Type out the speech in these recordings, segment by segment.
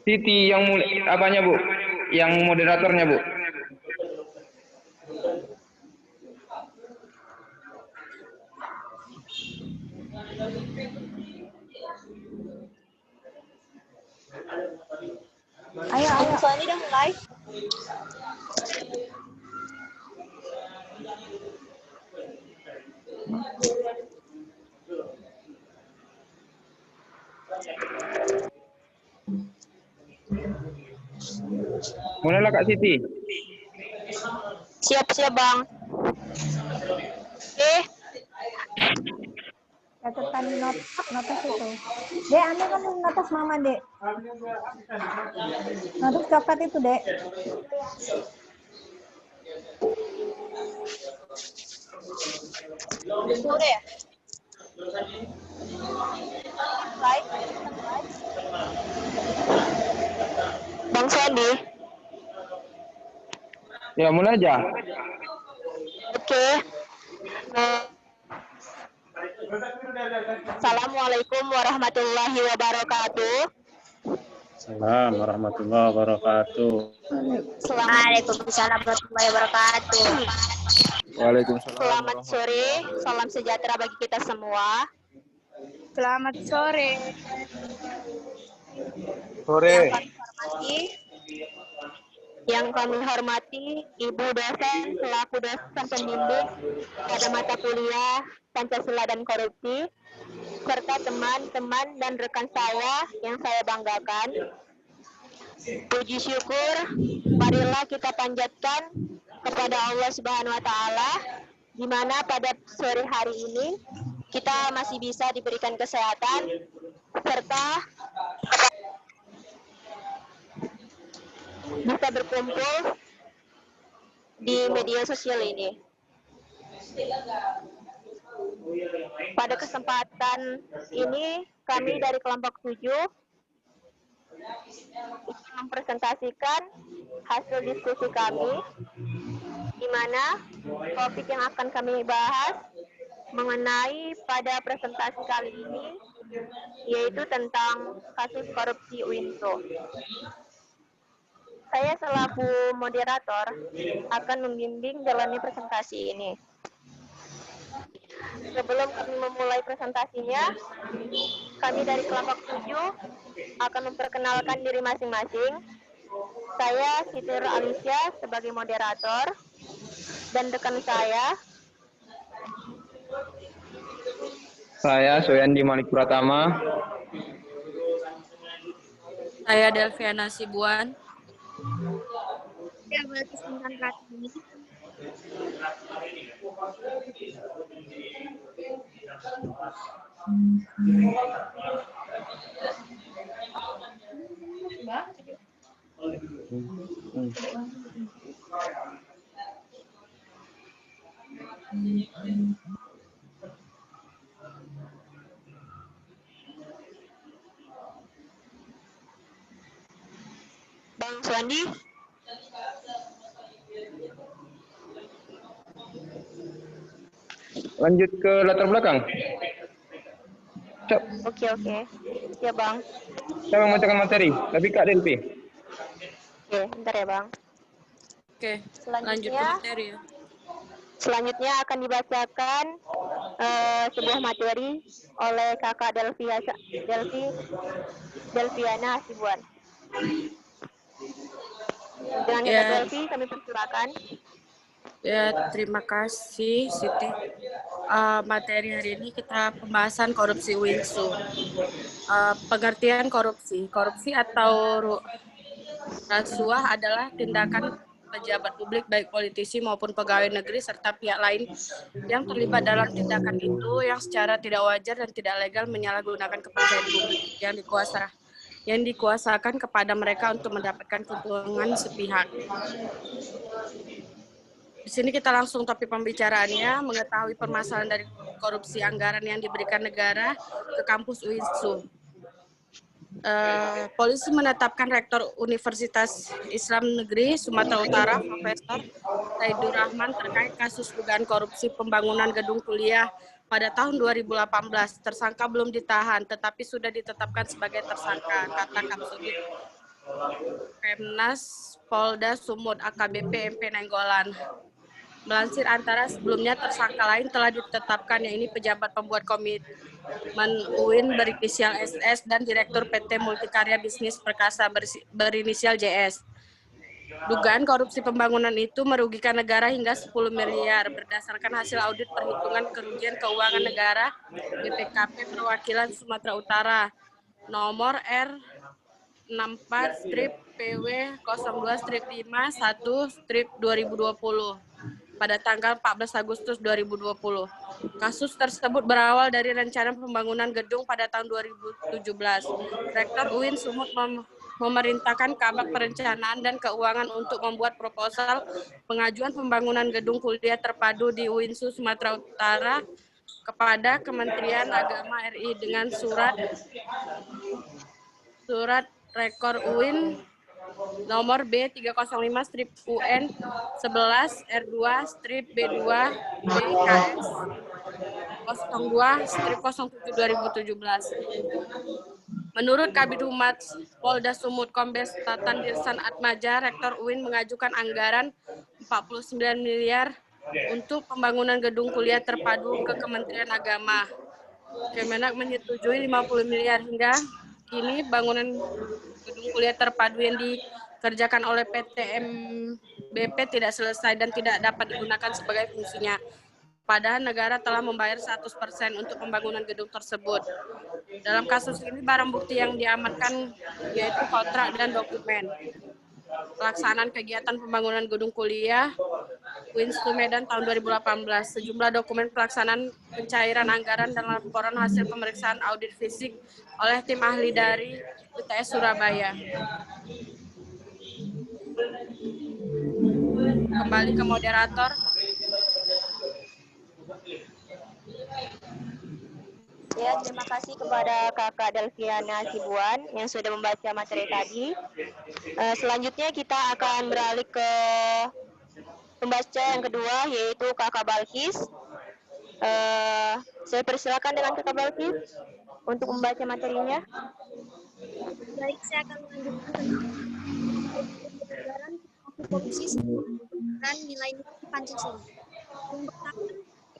Siti yang apanya Bu? Yang moderatornya Bu? Ayo. Soalnya udah mulai. Mulailah Kak Siti. Siap-siap Bang. Catatan notas itu. Dek, ambil kan notas Mama, Dek. Notas coklat itu, Dek. Udah ya? Live. Bang Sandy. Ya, mulai aja. Oke. Assalamualaikum warahmatullahi wabarakatuh. Assalamualaikum warahmatullahi wabarakatuh. Waalaikumsalam warahmatullahi wabarakatuh. Waalaikumsalam. Selamat sore, salam sejahtera bagi kita semua. Selamat sore. Sore. Yang kami hormati Ibu dosen selaku dosen pembimbing pada mata kuliah Pancasila dan Korupsi, serta teman-teman dan rekan saya yang saya banggakan. Puji syukur, marilah kita panjatkan kepada Allah Subhanahu wa Ta'ala, di mana pada sore hari ini kita masih bisa diberikan kesehatan serta bisa berkumpul di media sosial ini. Pada kesempatan ini, kami dari kelompok 7 ingin mempresentasikan hasil diskusi kami, di mana topik yang akan kami bahas mengenai pada presentasi kali ini, yaitu tentang kasus korupsi UINSO. Saya selaku moderator akan membimbing jalannya presentasi ini. Sebelum kami memulai presentasinya, kami dari kelompok 7 akan memperkenalkan diri masing-masing. Saya Siti Alicia sebagai moderator, dan rekan Saya Soyandi Malik Pratama. Saya Delviana Sibuan. Saya Balkis Intan Ratini. Bang Suandi. Lanjut ke latar belakang. Oke. Ya Bang. Saya membacakan materi, tapi Kak Delpi. Oke, bentar ya Bang. Oke, lanjut ke materi ya. Selanjutnya akan dibacakan sebuah materi oleh Kakak Delviana Hasibuan. Dengan Kakak Delvi, kami persilakan. Ya, terima kasih Siti. Materi hari ini kita pembahasan korupsi UINSO. Pengertian korupsi. Korupsi atau rasuah adalah tindakan pejabat publik baik politisi maupun pegawai negeri serta pihak lain yang terlibat dalam tindakan itu yang secara tidak wajar dan tidak legal menyalahgunakan kepercayaan publik yang dikuasakan kepada mereka untuk mendapatkan keuntungan sepihak. Di sini kita langsung topik pembicaraannya, mengetahui permasalahan dari korupsi anggaran yang diberikan negara ke kampus UINSO. Polisi menetapkan Rektor Universitas Islam Negeri Sumatera Utara, Profesor Saidur Rahman terkait kasus dugaan korupsi pembangunan gedung kuliah pada tahun 2018. Tersangka belum ditahan, tetapi sudah ditetapkan sebagai tersangka, kata Kapsudit Pemnas Polda Sumut AKBP MP Nainggolan. Melansir Antara, sebelumnya tersangka lain telah ditetapkan, yaitu pejabat pembuat komitmen UIN berinisial SS dan Direktur PT Multikarya Bisnis Perkasa berinisial JS. Dugaan korupsi pembangunan itu merugikan negara hingga 10 miliar berdasarkan hasil audit perhitungan kerugian keuangan negara BPKP Perwakilan Sumatera Utara nomor R64-PW02-5-1-2020 pada tanggal 14 Agustus 2020. Kasus tersebut berawal dari rencana pembangunan gedung pada tahun 2017. Rektor UIN Sumut memerintahkan Kabak Perencanaan dan Keuangan untuk membuat proposal pengajuan pembangunan gedung kuliah terpadu di UINSU Sumatera Utara kepada Kementerian Agama RI dengan surat Rekor UIN nomor B305-UN 11 R2 B2 BKS 02-07-2017. Menurut Kabid Humas Polda Sumut Kombes Tatan Dirsan Atmaja, Rektor UIN mengajukan anggaran 49 miliar untuk pembangunan gedung kuliah terpadu ke Kementerian Agama. Kemenak menyetujui 50 miliar hingga kini bangunan gedung kuliah terpadu yang dikerjakan oleh PT MBP tidak selesai dan tidak dapat digunakan sebagai fungsinya. Padahal negara telah membayar 100% untuk pembangunan gedung tersebut. Dalam kasus ini barang bukti yang diamankan yaitu kontrak dan dokumen. Pelaksanaan kegiatan pembangunan gedung kuliah UINSU Medan tahun 2018. Sejumlah dokumen pelaksanaan pencairan anggaran dan laporan hasil pemeriksaan audit fisik oleh tim ahli dari UTS Surabaya. Kembali ke moderator. Ya, terima kasih kepada Kakak Delviana Sibuan yang sudah membaca materi tadi. Selanjutnya kita akan beralih ke pembaca yang kedua, yaitu Kakak Balkis. Saya persilakan dengan Kakak Balkis untuk membaca materinya. Baik, saya akan melanjutkan tentang korupsi dan nilai-nilai Pancasila. Yang pertama,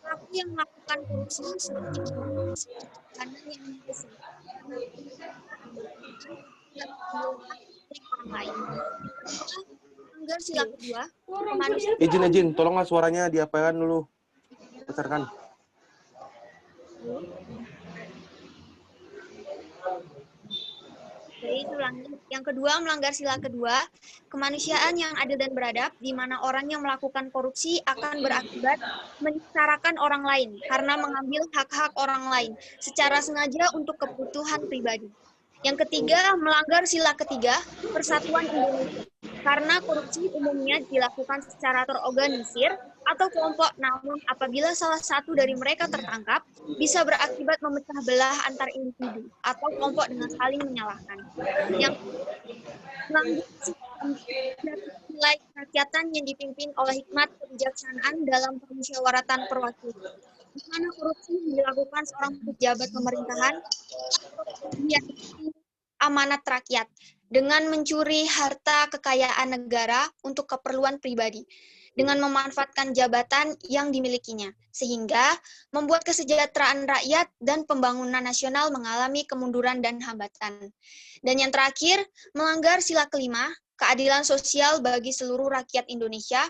pelaku yang melakukan korupsi seperti kanan yang bersih orang lain. Melanggar sila kedua, kemanusiaan. Izin, tolonglah suaranya diapakan dulu, besarkan. Yang kedua, melanggar sila kedua, kemanusiaan yang adil dan beradab, di mana orang yang melakukan korupsi akan berakibat menyengsarakan orang lain karena mengambil hak-hak orang lain secara sengaja untuk kebutuhan pribadi. Yang ketiga, melanggar sila ketiga, persatuan Indonesia, karena korupsi umumnya dilakukan secara terorganisir atau kelompok, namun apabila salah satu dari mereka tertangkap, bisa berakibat memecah belah antar individu atau kelompok dengan saling menyalahkan. Yang nilai kerakyatan yang dipimpin oleh hikmat kebijaksanaan dalam permusyawaratan perwakilan, di mana korupsi dilakukan seorang pejabat pemerintahan yang amanat rakyat dengan mencuri harta kekayaan negara untuk keperluan pribadi, dengan memanfaatkan jabatan yang dimilikinya, sehingga membuat kesejahteraan rakyat dan pembangunan nasional mengalami kemunduran dan hambatan. Dan yang terakhir, melanggar sila kelima, keadilan sosial bagi seluruh rakyat Indonesia,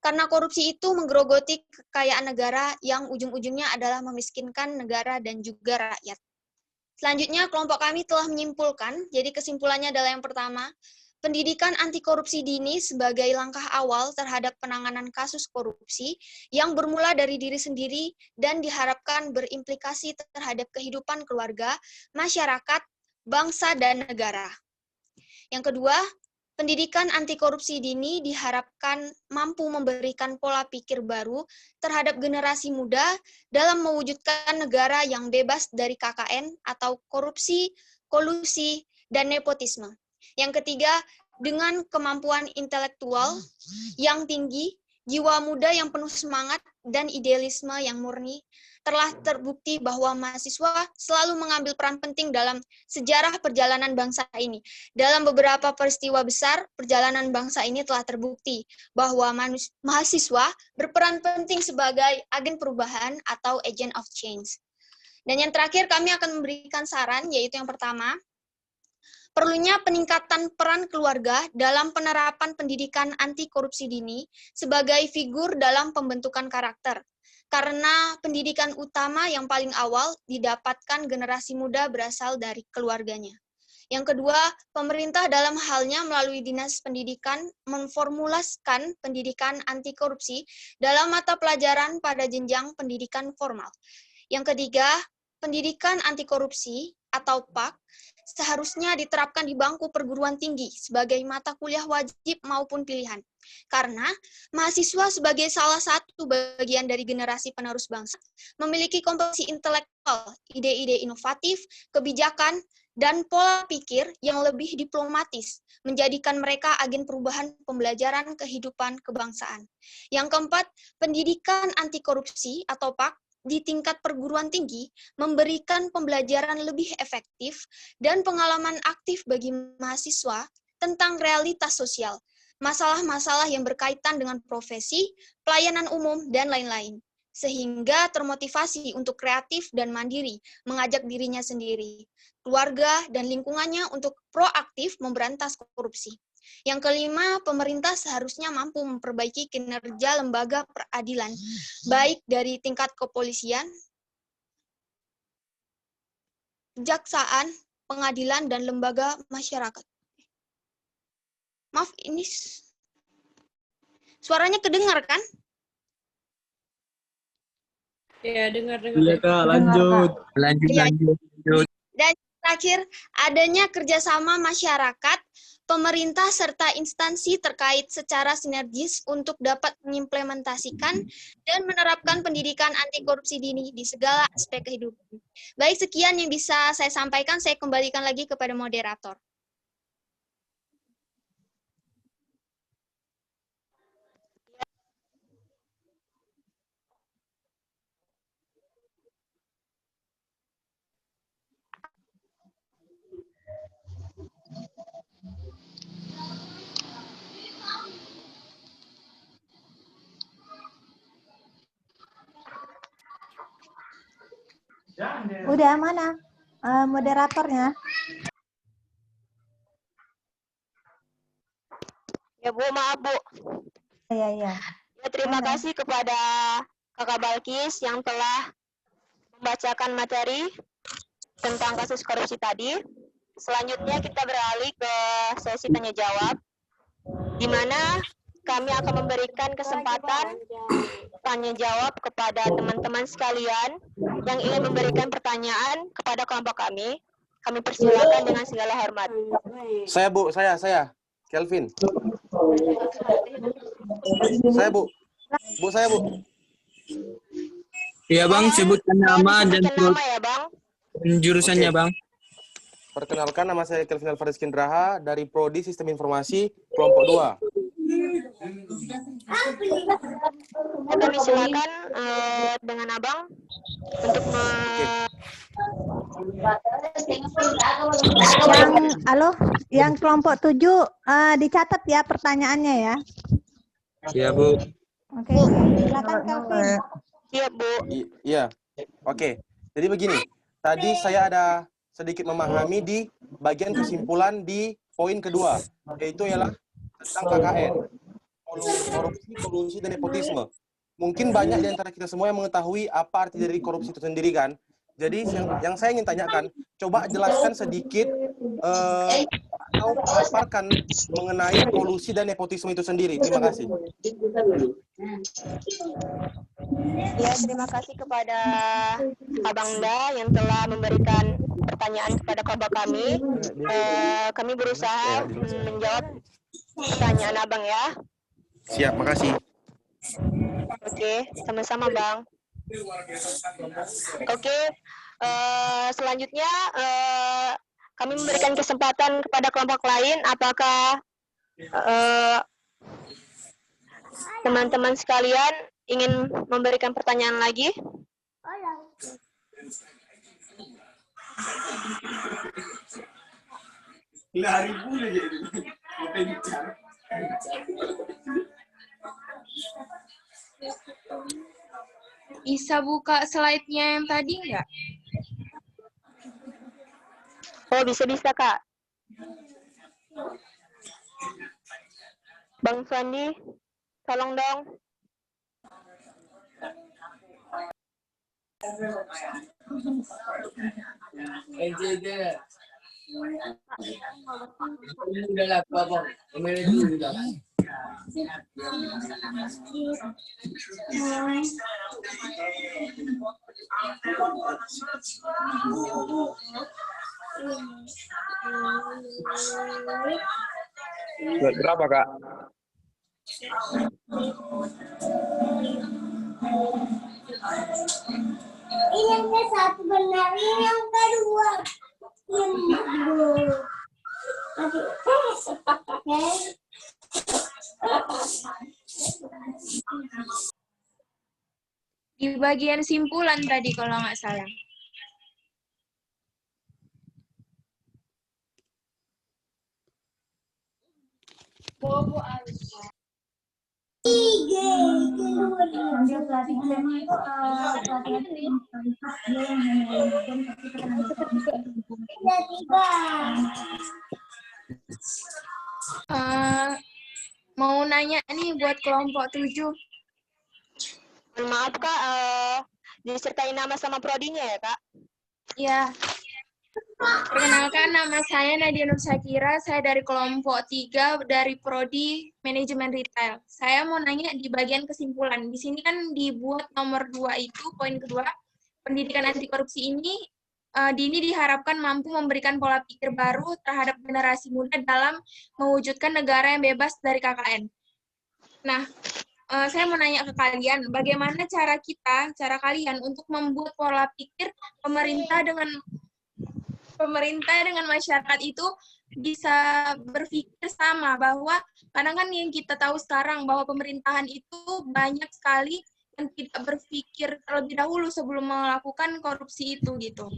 karena korupsi itu menggerogoti kekayaan negara yang ujung-ujungnya adalah memiskinkan negara dan juga rakyat. Selanjutnya, kelompok kami telah menyimpulkan, jadi kesimpulannya adalah yang pertama, pendidikan anti korupsi dini sebagai langkah awal terhadap penanganan kasus korupsi yang bermula dari diri sendiri dan diharapkan berimplikasi terhadap kehidupan keluarga, masyarakat, bangsa, dan negara. Yang kedua, pendidikan anti korupsi dini diharapkan mampu memberikan pola pikir baru terhadap generasi muda dalam mewujudkan negara yang bebas dari KKN atau korupsi, kolusi, dan nepotisme. Yang ketiga, dengan kemampuan intelektual yang tinggi, jiwa muda yang penuh semangat, dan idealisme yang murni, telah terbukti bahwa mahasiswa selalu mengambil peran penting dalam sejarah perjalanan bangsa ini. Dalam beberapa peristiwa besar, perjalanan bangsa ini telah terbukti bahwa mahasiswa berperan penting sebagai agen perubahan atau agent of change. Dan yang terakhir, kami akan memberikan saran, yaitu yang pertama, perlunya peningkatan peran keluarga dalam penerapan pendidikan anti korupsi dini sebagai figur dalam pembentukan karakter. Karena pendidikan utama yang paling awal didapatkan generasi muda berasal dari keluarganya. Yang kedua, pemerintah dalam halnya melalui Dinas Pendidikan memformulasikan pendidikan anti korupsi dalam mata pelajaran pada jenjang pendidikan formal. Yang ketiga, pendidikan anti korupsi atau PAK seharusnya diterapkan di bangku perguruan tinggi sebagai mata kuliah wajib maupun pilihan. Karena mahasiswa sebagai salah satu bagian dari generasi penerus bangsa memiliki kompetensi intelektual, ide-ide inovatif, kebijakan, dan pola pikir yang lebih diplomatis, menjadikan mereka agen perubahan pembelajaran kehidupan kebangsaan. Yang keempat, pendidikan anti korupsi atau PAK di tingkat perguruan tinggi memberikan pembelajaran lebih efektif dan pengalaman aktif bagi mahasiswa tentang realitas sosial, masalah-masalah yang berkaitan dengan profesi, pelayanan umum, dan lain-lain, sehingga termotivasi untuk kreatif dan mandiri, mengajak dirinya sendiri, keluarga, dan lingkungannya untuk proaktif memberantas korupsi. Yang kelima, pemerintah seharusnya mampu memperbaiki kinerja lembaga peradilan, baik dari tingkat kepolisian, kejaksaan, pengadilan, dan lembaga masyarakat. Maaf, ini suaranya kedengar kan? Ya, dengar. Iya Kak, lanjut. Lanjut. Dan terakhir, adanya kerjasama masyarakat, pemerintah, serta instansi terkait secara sinergis untuk dapat mengimplementasikan dan menerapkan pendidikan anti korupsi dini di segala aspek kehidupan. Baik, sekian yang bisa saya sampaikan, saya kembalikan lagi kepada moderator. Udah mana moderatornya? Ya Bu, maaf Bu. Iya. Ya, terima kasih kepada Kakak Balkis yang telah membacakan materi tentang kasus korupsi tadi. Selanjutnya kita beralih ke sesi tanya jawab, di mana kami akan memberikan kesempatan tanya jawab kepada teman-teman sekalian yang ingin memberikan pertanyaan kepada kelompok kami. Kami persilakan dengan segala hormat. Saya Bu, saya. Kelvin. Saya Bu. Saya Bu. Iya Bang, sebutkan nama dan ya Bang. jurusannya Bang. Perkenalkan, nama saya Kelvin Alvarez Kindraha dari Prodi Sistem Informasi Kelompok 2. Kami silakan dengan Abang untuk yang kelompok 7 dicatat ya pertanyaannya ya. Iya Bu. Oke, silakan Kelvin. Iya Bu. Iya. Oke. Jadi begini, tadi saya ada sedikit memahami di bagian kesimpulan di poin kedua, yaitu ialah tentang KKN, korupsi, kolusi, dan nepotisme. Mungkin banyak di antara kita semua yang mengetahui apa arti dari korupsi itu sendiri kan. Jadi yang saya ingin tanyakan, coba jelaskan sedikit atau paparkan mengenai kolusi dan nepotisme itu sendiri. Terima kasih. Ya, terima kasih kepada Abang Da yang telah memberikan pertanyaan kepada kelompok kami. Kami berusaha menjawab pertanyaan Abang ya. Siap, makasih. Oke, sama-sama Bang. Oke, selanjutnya kami memberikan kesempatan kepada kelompok lain. Apakah teman-teman sekalian ingin memberikan pertanyaan lagi? Bisa buka slide-nya yang tadi nggak? Oh, bisa-bisa, Kak. Bang Sandi, tolong dong. Slide berapa, Kak? Ini yang ke satu benar, ini yang kedua. Di bagian simpulan tadi kalau nggak salah. Mau nanya nih buat kelompok 7. Maaf, Kak. Disertai nama sama prodinya ya, Kak? Ya. Perkenalkan, nama saya Nadia Nur Syakira, saya dari kelompok 3 dari Prodi Manajemen Retail. Saya mau nanya di bagian kesimpulan. Di sini kan dibuat nomor 2 itu, poin kedua, pendidikan anti korupsi ini diharapkan mampu memberikan pola pikir baru terhadap generasi muda dalam mewujudkan negara yang bebas dari KKN. Nah, saya mau nanya ke kalian, bagaimana cara kalian untuk membuat pola pikir pemerintah dengan masyarakat itu bisa berpikir sama, bahwa kadang kan yang kita tahu sekarang bahwa pemerintahan itu banyak sekali yang tidak berpikir terlebih dahulu sebelum melakukan korupsi itu gitu.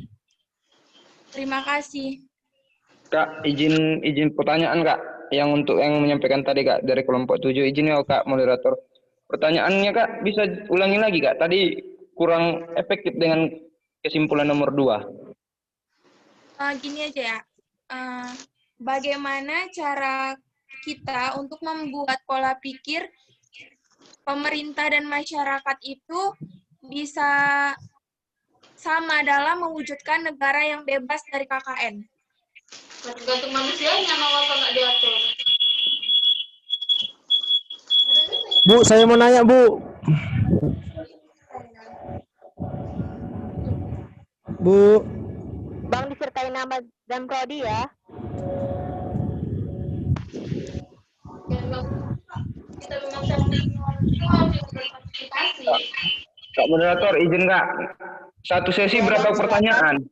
Terima kasih. Kak, izin pertanyaan, Kak. Yang untuk yang menyampaikan tadi, Kak, dari kelompok 7. Izin ya, Kak, moderator. Pertanyaannya, Kak, bisa ulangi lagi, Kak. Tadi kurang efektif dengan kesimpulan nomor 2. Gini aja ya, bagaimana cara kita untuk membuat pola pikir pemerintah dan masyarakat itu bisa sama dalam mewujudkan negara yang bebas dari KKN. Tergantung manusianya mau apa nggak diatur. Bu, saya mau nanya, Bu. Bu. Bang, disertai nama dan prodi ya. Kita memang harus berpartisipasi. Kak moderator, izin, Kak. Satu sesi berapa pertanyaan?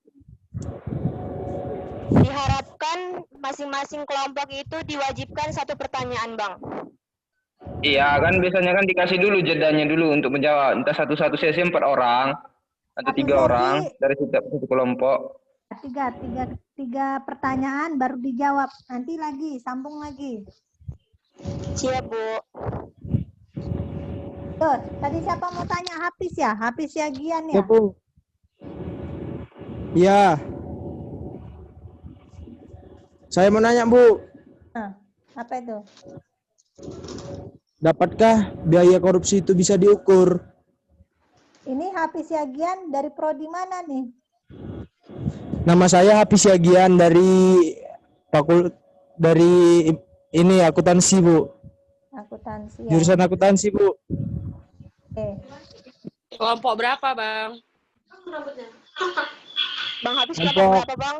Diharapkan masing-masing kelompok itu diwajibkan 1 pertanyaan, Bang. Iya, kan biasanya kan dikasih dulu jedanya dulu untuk menjawab. Entah satu sesi 4 orang atau 3 orang dari setiap satu kelompok. Tiga pertanyaan baru dijawab. Nanti lagi, sambung lagi. Siap, Bu. Tuh, tadi siapa mau tanya? Hafiz ya? Hafiz Yagian ya? Ya, Bu. Ya. Saya mau nanya, Bu. Apa itu? Dapatkah biaya korupsi itu bisa diukur? Ini Hafiz Yagian dari prodi mana nih? Nama saya Hafiz Yagian dari ini akuntansi, Bu. Akuntansi. Ya. Jurusan akuntansi, Bu. Oke. Kelompok berapa, Bang? Bang Hafiz kelompok berapa, Bang?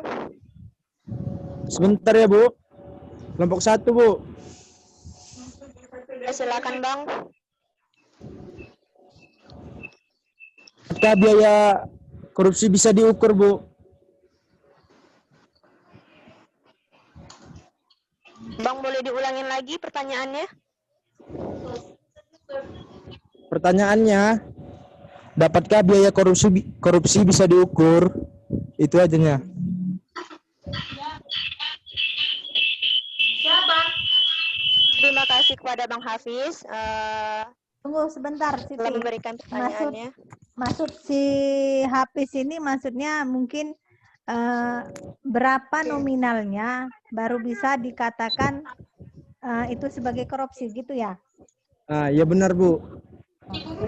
Sebentar ya, Bu. Kelompok 1, Bu. Ya, silakan, Bang. Apakah biaya korupsi bisa diukur, Bu? Bang, boleh diulangin lagi pertanyaannya? Pertanyaannya, dapatkah biaya korupsi bisa diukur? Itu ajanya. Terima kasih kepada Bang Hafiz. Tunggu sebentar, Siti. Telah memberikan pertanyaannya. Maksud si Hafiz ini maksudnya mungkin berapa nominalnya baru bisa dikatakan itu sebagai korupsi gitu ya? Ah, ya benar, Bu. Oke.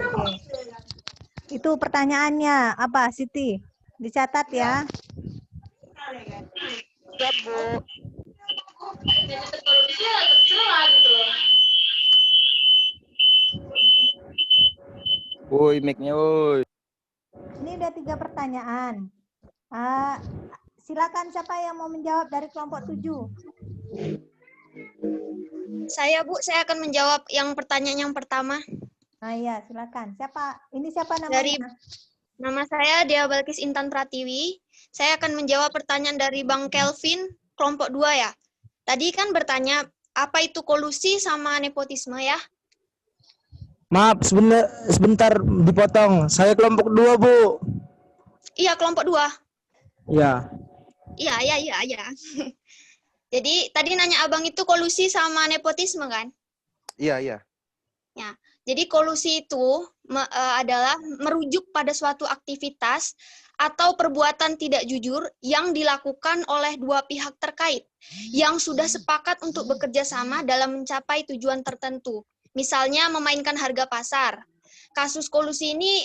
Itu pertanyaannya apa, Siti? Dicatat ya. Siap, Bu. Woi, mic-nya woi. Ini udah 3 pertanyaan. Silakan siapa yang mau menjawab dari kelompok 7? Saya, Bu, saya akan menjawab yang pertanyaan yang pertama. Iya, silakan. Ini siapa namanya? Nama saya Dea Balkis Intan Pratiwi. Saya akan menjawab pertanyaan dari Bang Kelvin, kelompok 2 ya. Tadi kan bertanya, apa itu kolusi sama nepotisme ya? Maaf, sebentar dipotong. Saya kelompok 2, Bu. Iya, kelompok 2. Ya. Iya. Jadi, tadi nanya Abang itu kolusi sama nepotisme kan? Iya. Ya, jadi kolusi itu adalah merujuk pada suatu aktivitas atau perbuatan tidak jujur yang dilakukan oleh dua pihak terkait yang sudah sepakat untuk bekerja sama dalam mencapai tujuan tertentu. Misalnya memainkan harga pasar. Kasus kolusi ini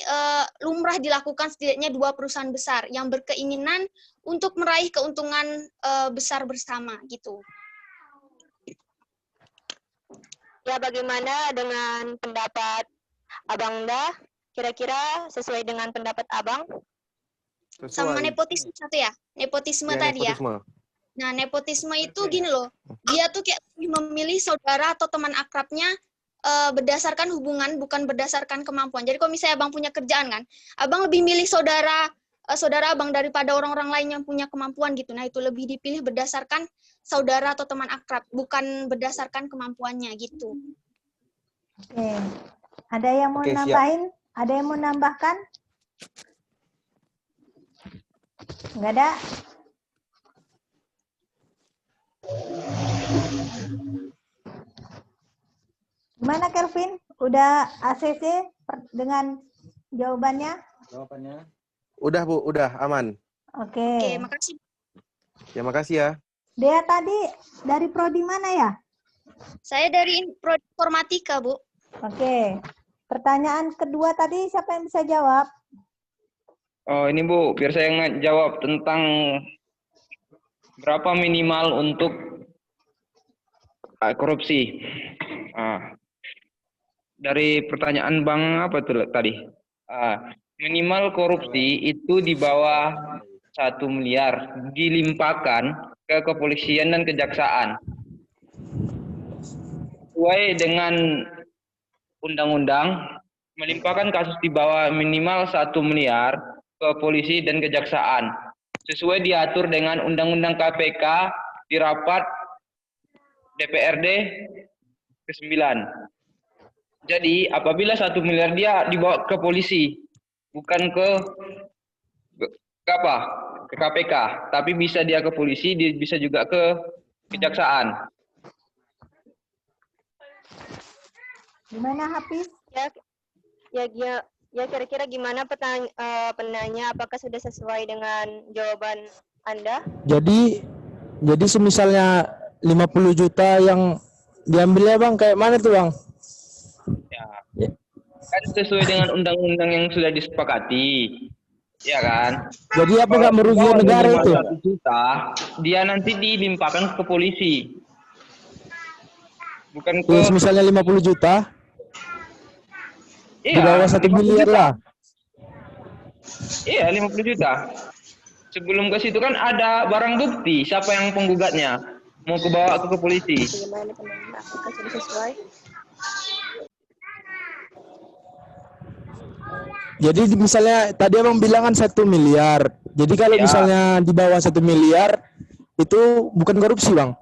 lumrah dilakukan setidaknya 2 perusahaan besar yang berkeinginan untuk meraih keuntungan besar bersama gitu. Ya, bagaimana dengan pendapat Abang dah? Kira-kira sesuai dengan pendapat Abang? Sama nepotisme satu ya? Nepotisme tadi nepotisme. ya? Nah, nepotisme itu gini loh. Dia tuh kayak memilih saudara atau teman akrabnya berdasarkan hubungan, bukan berdasarkan kemampuan. Jadi kalau misalnya Abang punya kerjaan kan, Abang lebih milih saudara Abang daripada orang-orang lain yang punya kemampuan gitu. Nah, itu lebih dipilih berdasarkan saudara atau teman akrab, bukan berdasarkan kemampuannya gitu. Oke. Ada yang mau nambahin? Ada yang mau nambahkan? Enggak ada? Gimana Kelvin? Udah ACC dengan jawabannya? Udah, Bu, udah aman. Oke. Makasih. Ya, makasih ya. Dea tadi dari prodi mana ya? Saya dari prodi informatika, Bu. Oke. Pertanyaan kedua tadi siapa yang bisa jawab? Oh, ini Bu, biar saya jawab tentang berapa minimal untuk korupsi. Dari pertanyaan Bang apa tuh tadi? Minimal korupsi itu di bawah 1 miliar dilimpahkan ke kepolisian dan kejaksaan. Sesuai dengan undang-undang, melimpahkan kasus di bawah minimal 1 miliar ke polisi dan kejaksaan. Sesuai diatur dengan Undang-Undang KPK di rapat DPRD ke-9. Jadi apabila 1 miliar dia dibawa ke polisi, bukan ke KPK, tapi bisa dia ke polisi, dia bisa juga ke kejaksaan. Gimana Hafiz? Ya kira-kira gimana penanya? Apakah sudah sesuai dengan jawaban Anda? Jadi semisalnya 50 juta yang diambilnya Bang, kayak mana tuh Bang? Ya. Kan sesuai dengan undang-undang yang sudah disepakati. Ya kan? Jadi apa nggak merugikan negara itu? 1 juta, dia nanti dilimpahkan ke polisi. Bukan ke... Terus misalnya 50 juta? Iya, di bawah 1 miliar lah. Iya, 50 juta. Sebelum ke situ kan ada barang bukti siapa yang penggugatnya. Mau kebawa ke polisi. Bagaimana penanya? Apakah sudah sesuai? Jadi misalnya tadi Abang bilang kan 1 miliar. Jadi kalau misalnya di bawah 1 miliar itu bukan korupsi, Bang?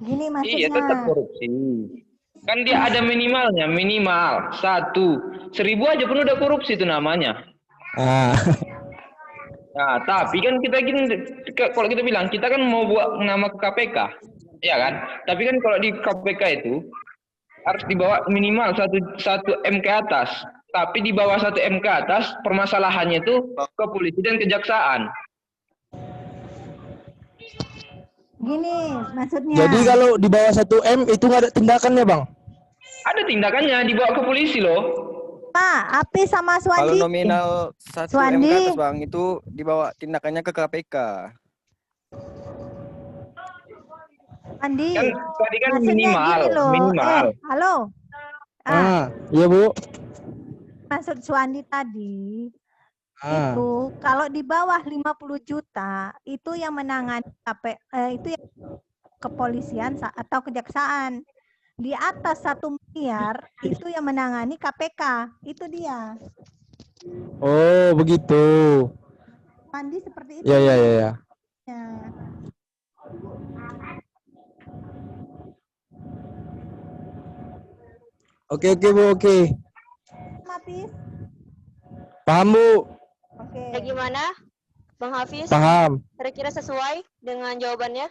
Gini maksudnya. Iya, tetap korupsi. Kan dia ada minimalnya, minimal 1.000 aja pun udah korupsi itu namanya. Ah. Nah, tapi kan kita gini, kalau kita bilang kita kan mau buat nama ke KPK, ya kan? Tapi kan kalau di KPK itu harus dibawa minimal 1 M ke atas. Tapi di bawah 1 M ke atas permasalahannya itu ke polisi dan kejaksaan. Gini maksudnya. Jadi kalau di bawah 1 M itu nggak ada tindakannya, Bang? Ada tindakannya, dibawa ke polisi loh. Pak, Api sama Kalau Swandi. nominal 1 M ke Swandi. atas, Bang, itu dibawa tindakannya ke KPK. Andi, Kan tadi kan maksudnya minimal, gini loh. minimal. Halo. Iya, Bu. Maksud Swandi tadi Ah. itu kalau di bawah 50 juta itu yang menangani itu yang kepolisian atau kejaksaan. Di atas 1 miliar itu yang menangani KPK. Itu dia. Oh, begitu. Swandi seperti itu. Ya. Ya. Oke, Bu, oke. Hafiz. Paham, Bu? Oke. Ya, gimana, Bang Hafiz? Paham. Kira-kira sesuai dengan jawabannya?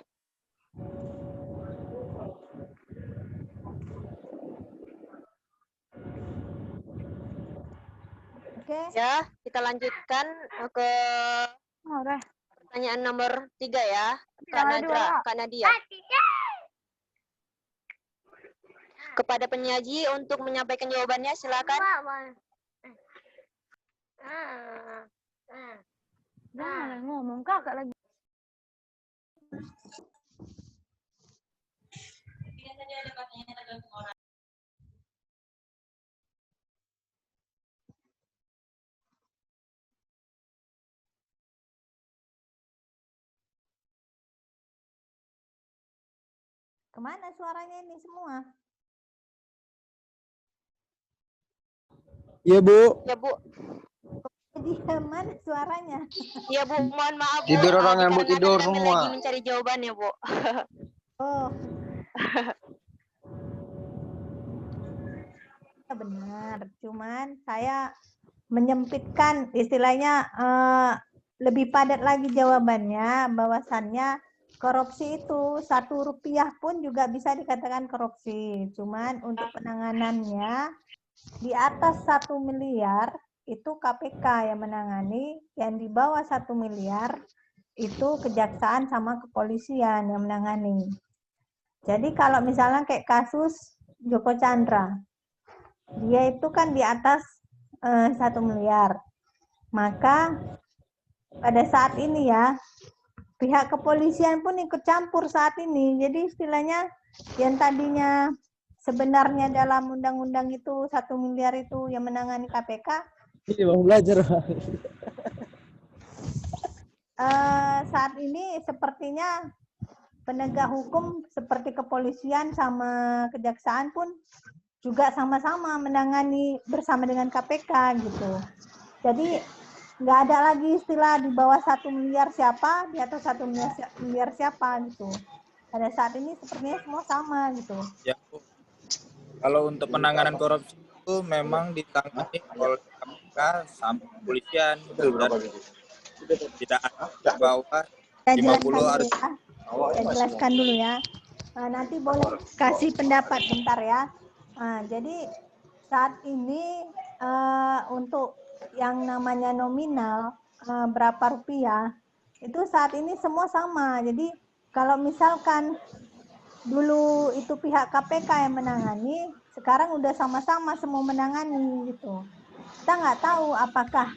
Oke. Ya, kita lanjutkan ke pertanyaan nomor 3 ya, Kak Nadra, Kak Nadia. Kepada penyaji untuk menyampaikan jawabannya, silakan. Nah, ngomong kakak lagi. Kemana suaranya ini semua? Iya, Bu. Ya, Bu. Jadi mana suaranya? Ya, Bu, mohon maaf, Bu. Tidur orang yang mau tidur Kami semua. lagi mencari jawabannya, Bu. Oh. Ya benar, cuman saya menyempitkan istilahnya lebih padat lagi jawabannya, bahwasannya korupsi itu 1 rupiah pun juga bisa dikatakan korupsi. Cuman untuk penanganannya di atas 1 miliar itu KPK yang menangani, yang di bawah 1 miliar itu kejaksaan sama kepolisian yang menangani. Jadi kalau misalnya kayak kasus Joko Chandra, dia itu kan di atas 1 miliar. Maka pada saat ini ya, pihak kepolisian pun ikut campur saat ini. Jadi istilahnya yang tadinya sebenarnya dalam undang-undang itu 1 miliar itu yang menangani KPK. Ini mau belajar. Saat ini sepertinya penegak hukum seperti kepolisian sama kejaksaan pun juga sama-sama menangani bersama dengan KPK gitu. Jadi nggak ada lagi istilah di bawah 1 miliar siapa, di atas 1 miliar siapa gitu. Pada saat ini sepertinya semua sama gitu. Ya, Bu. Kalau untuk penanganan korupsi itu memang ditangani oleh KPK sama kepolisian dan tidak ada di bawah 50 harus. Saya jelaskan dulu ya. Nanti boleh kasih pendapat bentar ya. Jadi saat ini untuk yang namanya nominal berapa rupiah itu saat ini semua sama. Jadi kalau misalkan dulu itu pihak KPK yang menangani, sekarang udah sama-sama semua menangani gitu. Kita nggak tahu apakah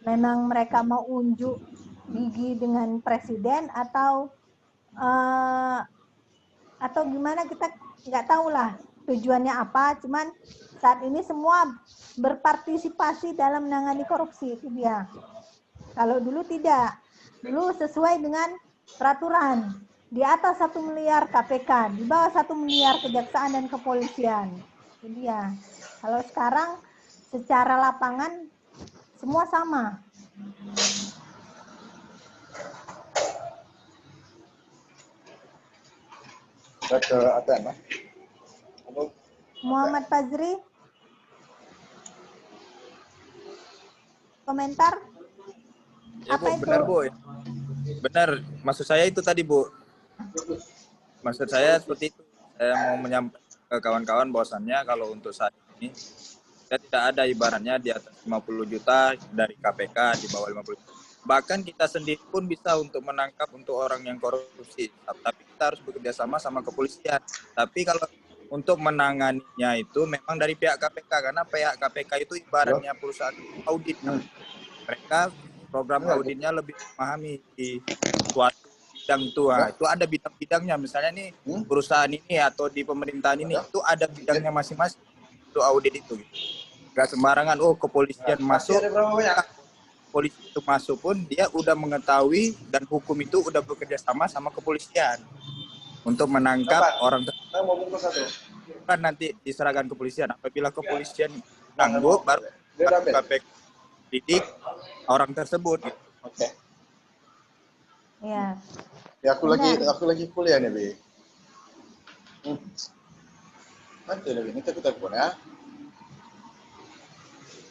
memang mereka mau unjuk gigi dengan presiden atau gimana, kita nggak tahu lah tujuannya apa. Cuman saat ini semua berpartisipasi dalam menangani korupsi, itu dia. Kalau dulu tidak, dulu sesuai dengan peraturan di atas 1 miliar KPK, di bawah 1 miliar kejaksaan dan kepolisian, itu dia. Kalau sekarang secara lapangan semua sama. Ke ATM, Muhammad Fazri, komentar? Ya Bu, Apa itu? benar Bu. Benar, maksud saya itu tadi Bu. Maksud saya seperti itu. Saya mau menyampaikan ke kawan-kawan bahwasannya kalau untuk saat ini kita tidak ada ibaratnya di atas 50 juta dari KPK, di bawah 50 juta. Bahkan kita sendiri pun bisa untuk menangkap untuk orang yang korupsi. Tapi kita harus bekerja sama sama kepolisian. Tapi kalau untuk menanganinya itu memang dari pihak KPK, karena pihak KPK itu ibaratnya perusahaan audit. Mereka program auditnya lebih memahami di suatu bidang itu. Nah, itu ada bidang-bidangnya. Misalnya nih perusahaan ini atau di pemerintahan ini itu ada bidangnya masing-masing untuk audit itu. Gak sembarangan, oh kepolisian masuk, polisi itu masuk pun dia udah mengetahui dan hukum itu udah bekerja sama sama kepolisian untuk menangkap orang tersebut. Kan nanti diserahkan kepolisian. Apabila kepolisian sanggup, baru KPK didik orang tersebut. Oke. Ya. Ya aku lagi kuliah nih, Bi. Nanti lagi ini kita telepon ya.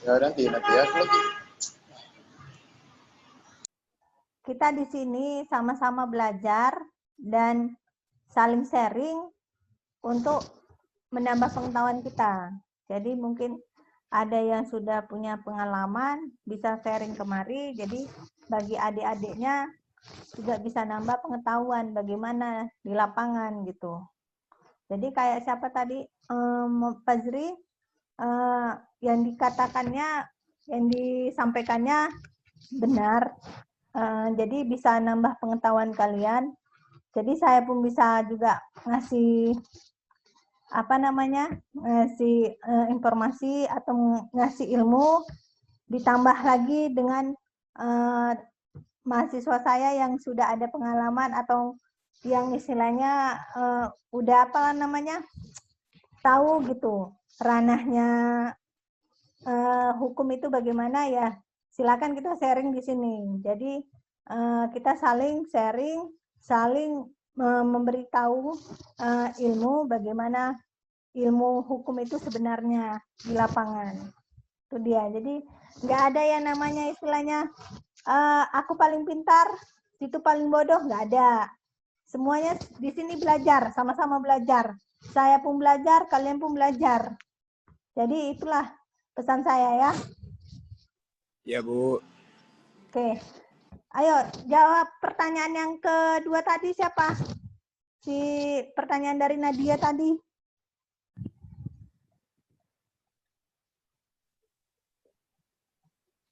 Ya nanti ya aku lagi. Kita di sini sama-sama belajar dan saling sharing untuk menambah pengetahuan kita. Jadi mungkin ada yang sudah punya pengalaman, bisa sharing kemari. Jadi bagi adik-adiknya juga bisa nambah pengetahuan bagaimana di lapangan gitu. Jadi kayak siapa tadi, Fazri, yang dikatakannya, yang disampaikannya benar. Jadi bisa nambah pengetahuan kalian. Jadi saya pun bisa juga ngasih ngasih informasi atau ngasih ilmu, ditambah lagi dengan mahasiswa saya yang sudah ada pengalaman atau yang istilahnya udah tahu gitu ranahnya hukum itu bagaimana ya. Silakan kita sharing di sini. Jadi kita saling sharing, saling memberitahu ilmu bagaimana ilmu hukum itu sebenarnya di lapangan. Itu dia. Jadi nggak ada yang namanya istilahnya aku paling pintar, itu paling bodoh, nggak ada. Semuanya di sini belajar, sama-sama belajar. Saya pun belajar, kalian pun belajar. Jadi itulah pesan saya ya. Ya Bu. Oke. Ayo jawab pertanyaan yang kedua tadi siapa? Si pertanyaan dari Nadia tadi.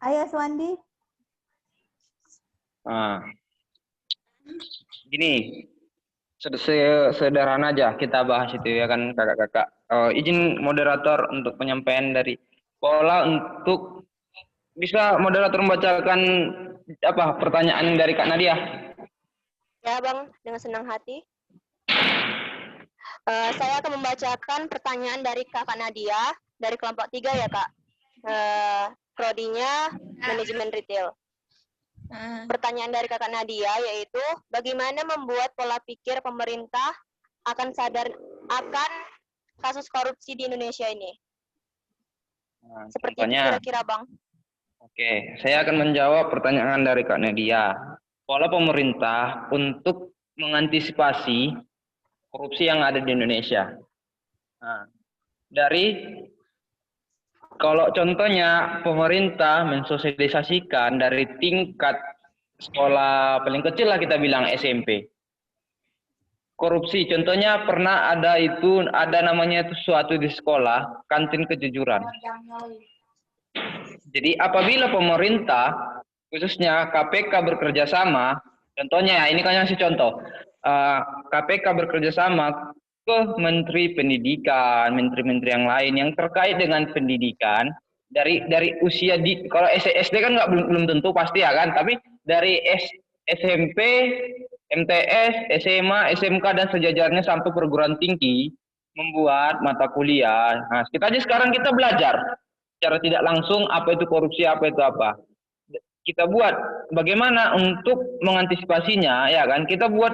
Ayo Swandi. Gini, sederhana aja kita bahas itu ya kan kakak-kakak. Izin moderator untuk penyampaian dari pola untuk bisa moderator membacakan pertanyaan dari Kak Nadia. Ya Bang, dengan senang hati. Saya akan membacakan pertanyaan dari Kakak Nadia dari kelompok 3 ya Kak. Prodinya manajemen retail. Pertanyaan dari Kakak Nadia yaitu bagaimana membuat pola pikir pemerintah akan sadar akan kasus korupsi di Indonesia ini. Seperti itu kira-kira Bang. Oke, saya akan menjawab pertanyaan dari Kak Nadia. Pola pemerintah untuk mengantisipasi korupsi yang ada di Indonesia. Kalau contohnya pemerintah mensosialisasikan dari tingkat sekolah paling kecil lah kita bilang SMP. Korupsi, contohnya pernah ada namanya itu suatu di sekolah, kantin kejujuran. Jadi apabila pemerintah, khususnya KPK bekerja sama, contohnya ini kan ngasih contoh, KPK bekerja sama ke Menteri Pendidikan, menteri-menteri yang lain yang terkait dengan pendidikan dari usia kalau SD kan belum tentu pasti ya kan, tapi dari SMP, MTS, SMA, SMK dan sejajarnya sampai perguruan tinggi membuat mata kuliah. Nah, sekarang kita belajar secara tidak langsung apa itu korupsi, apa itu apa. Kita buat bagaimana untuk mengantisipasinya, ya kan? Kita buat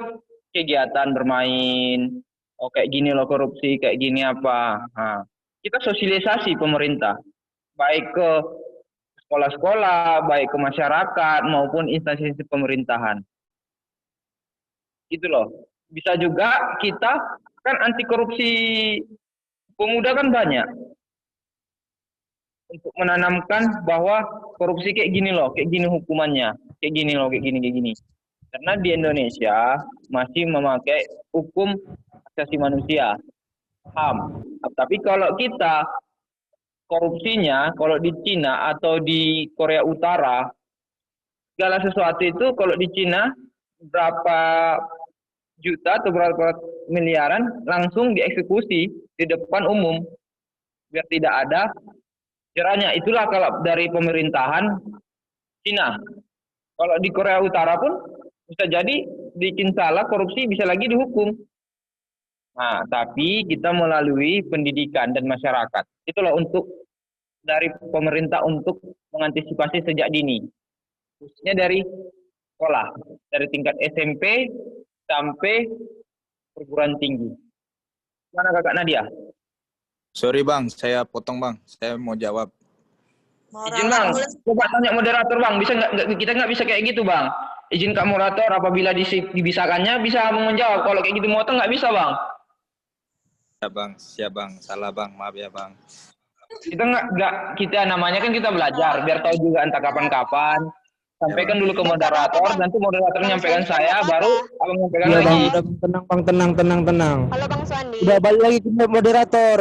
kegiatan bermain, kayak gini loh korupsi, kayak gini apa. Nah, kita sosialisasi pemerintah, baik ke sekolah-sekolah, baik ke masyarakat maupun instansi pemerintahan. Gitu loh. Bisa juga kita kan anti korupsi pemuda kan banyak. Untuk menanamkan bahwa korupsi kayak gini loh, kayak gini hukumannya, kayak gini loh, kayak gini. Karena di Indonesia masih memakai hukum asasi manusia, HAM. Tapi kalau kita korupsinya, kalau di Cina atau di Korea Utara, segala sesuatu itu kalau di Cina berapa juta atau berapa miliaran langsung dieksekusi di depan umum biar tidak ada jerahnya. Itulah kalau dari pemerintahan Cina. Kalau di Korea Utara pun bisa jadi bikin salah korupsi bisa lagi dihukum. Nah, tapi kita melalui pendidikan dan masyarakat. Itulah untuk dari pemerintah untuk mengantisipasi sejak dini. Khususnya dari sekolah, dari tingkat SMP sampai perguruan tinggi. Mana Kakak Nadia? Sorry Bang, saya potong Bang. Saya mau jawab. Izin Bang, coba tanya moderator Bang. Bisa nggak kita nggak bisa kayak gitu Bang? Izin Kak moderator apabila dibisakannya bisa menjawab. Kalau kayak gitu motong nggak bisa Bang. Siap Bang. Salah Bang, maaf ya Bang. Kita namanya kan kita belajar biar tahu juga entah kapan-kapan. Sampaikan dulu ke moderator, nanti moderator nyampaikan saya, baru abang nyampaikan Iya, lagi. Bang, tenang Bang, tenang. Halo Bang Suandi. Udah balik lagi ke moderator.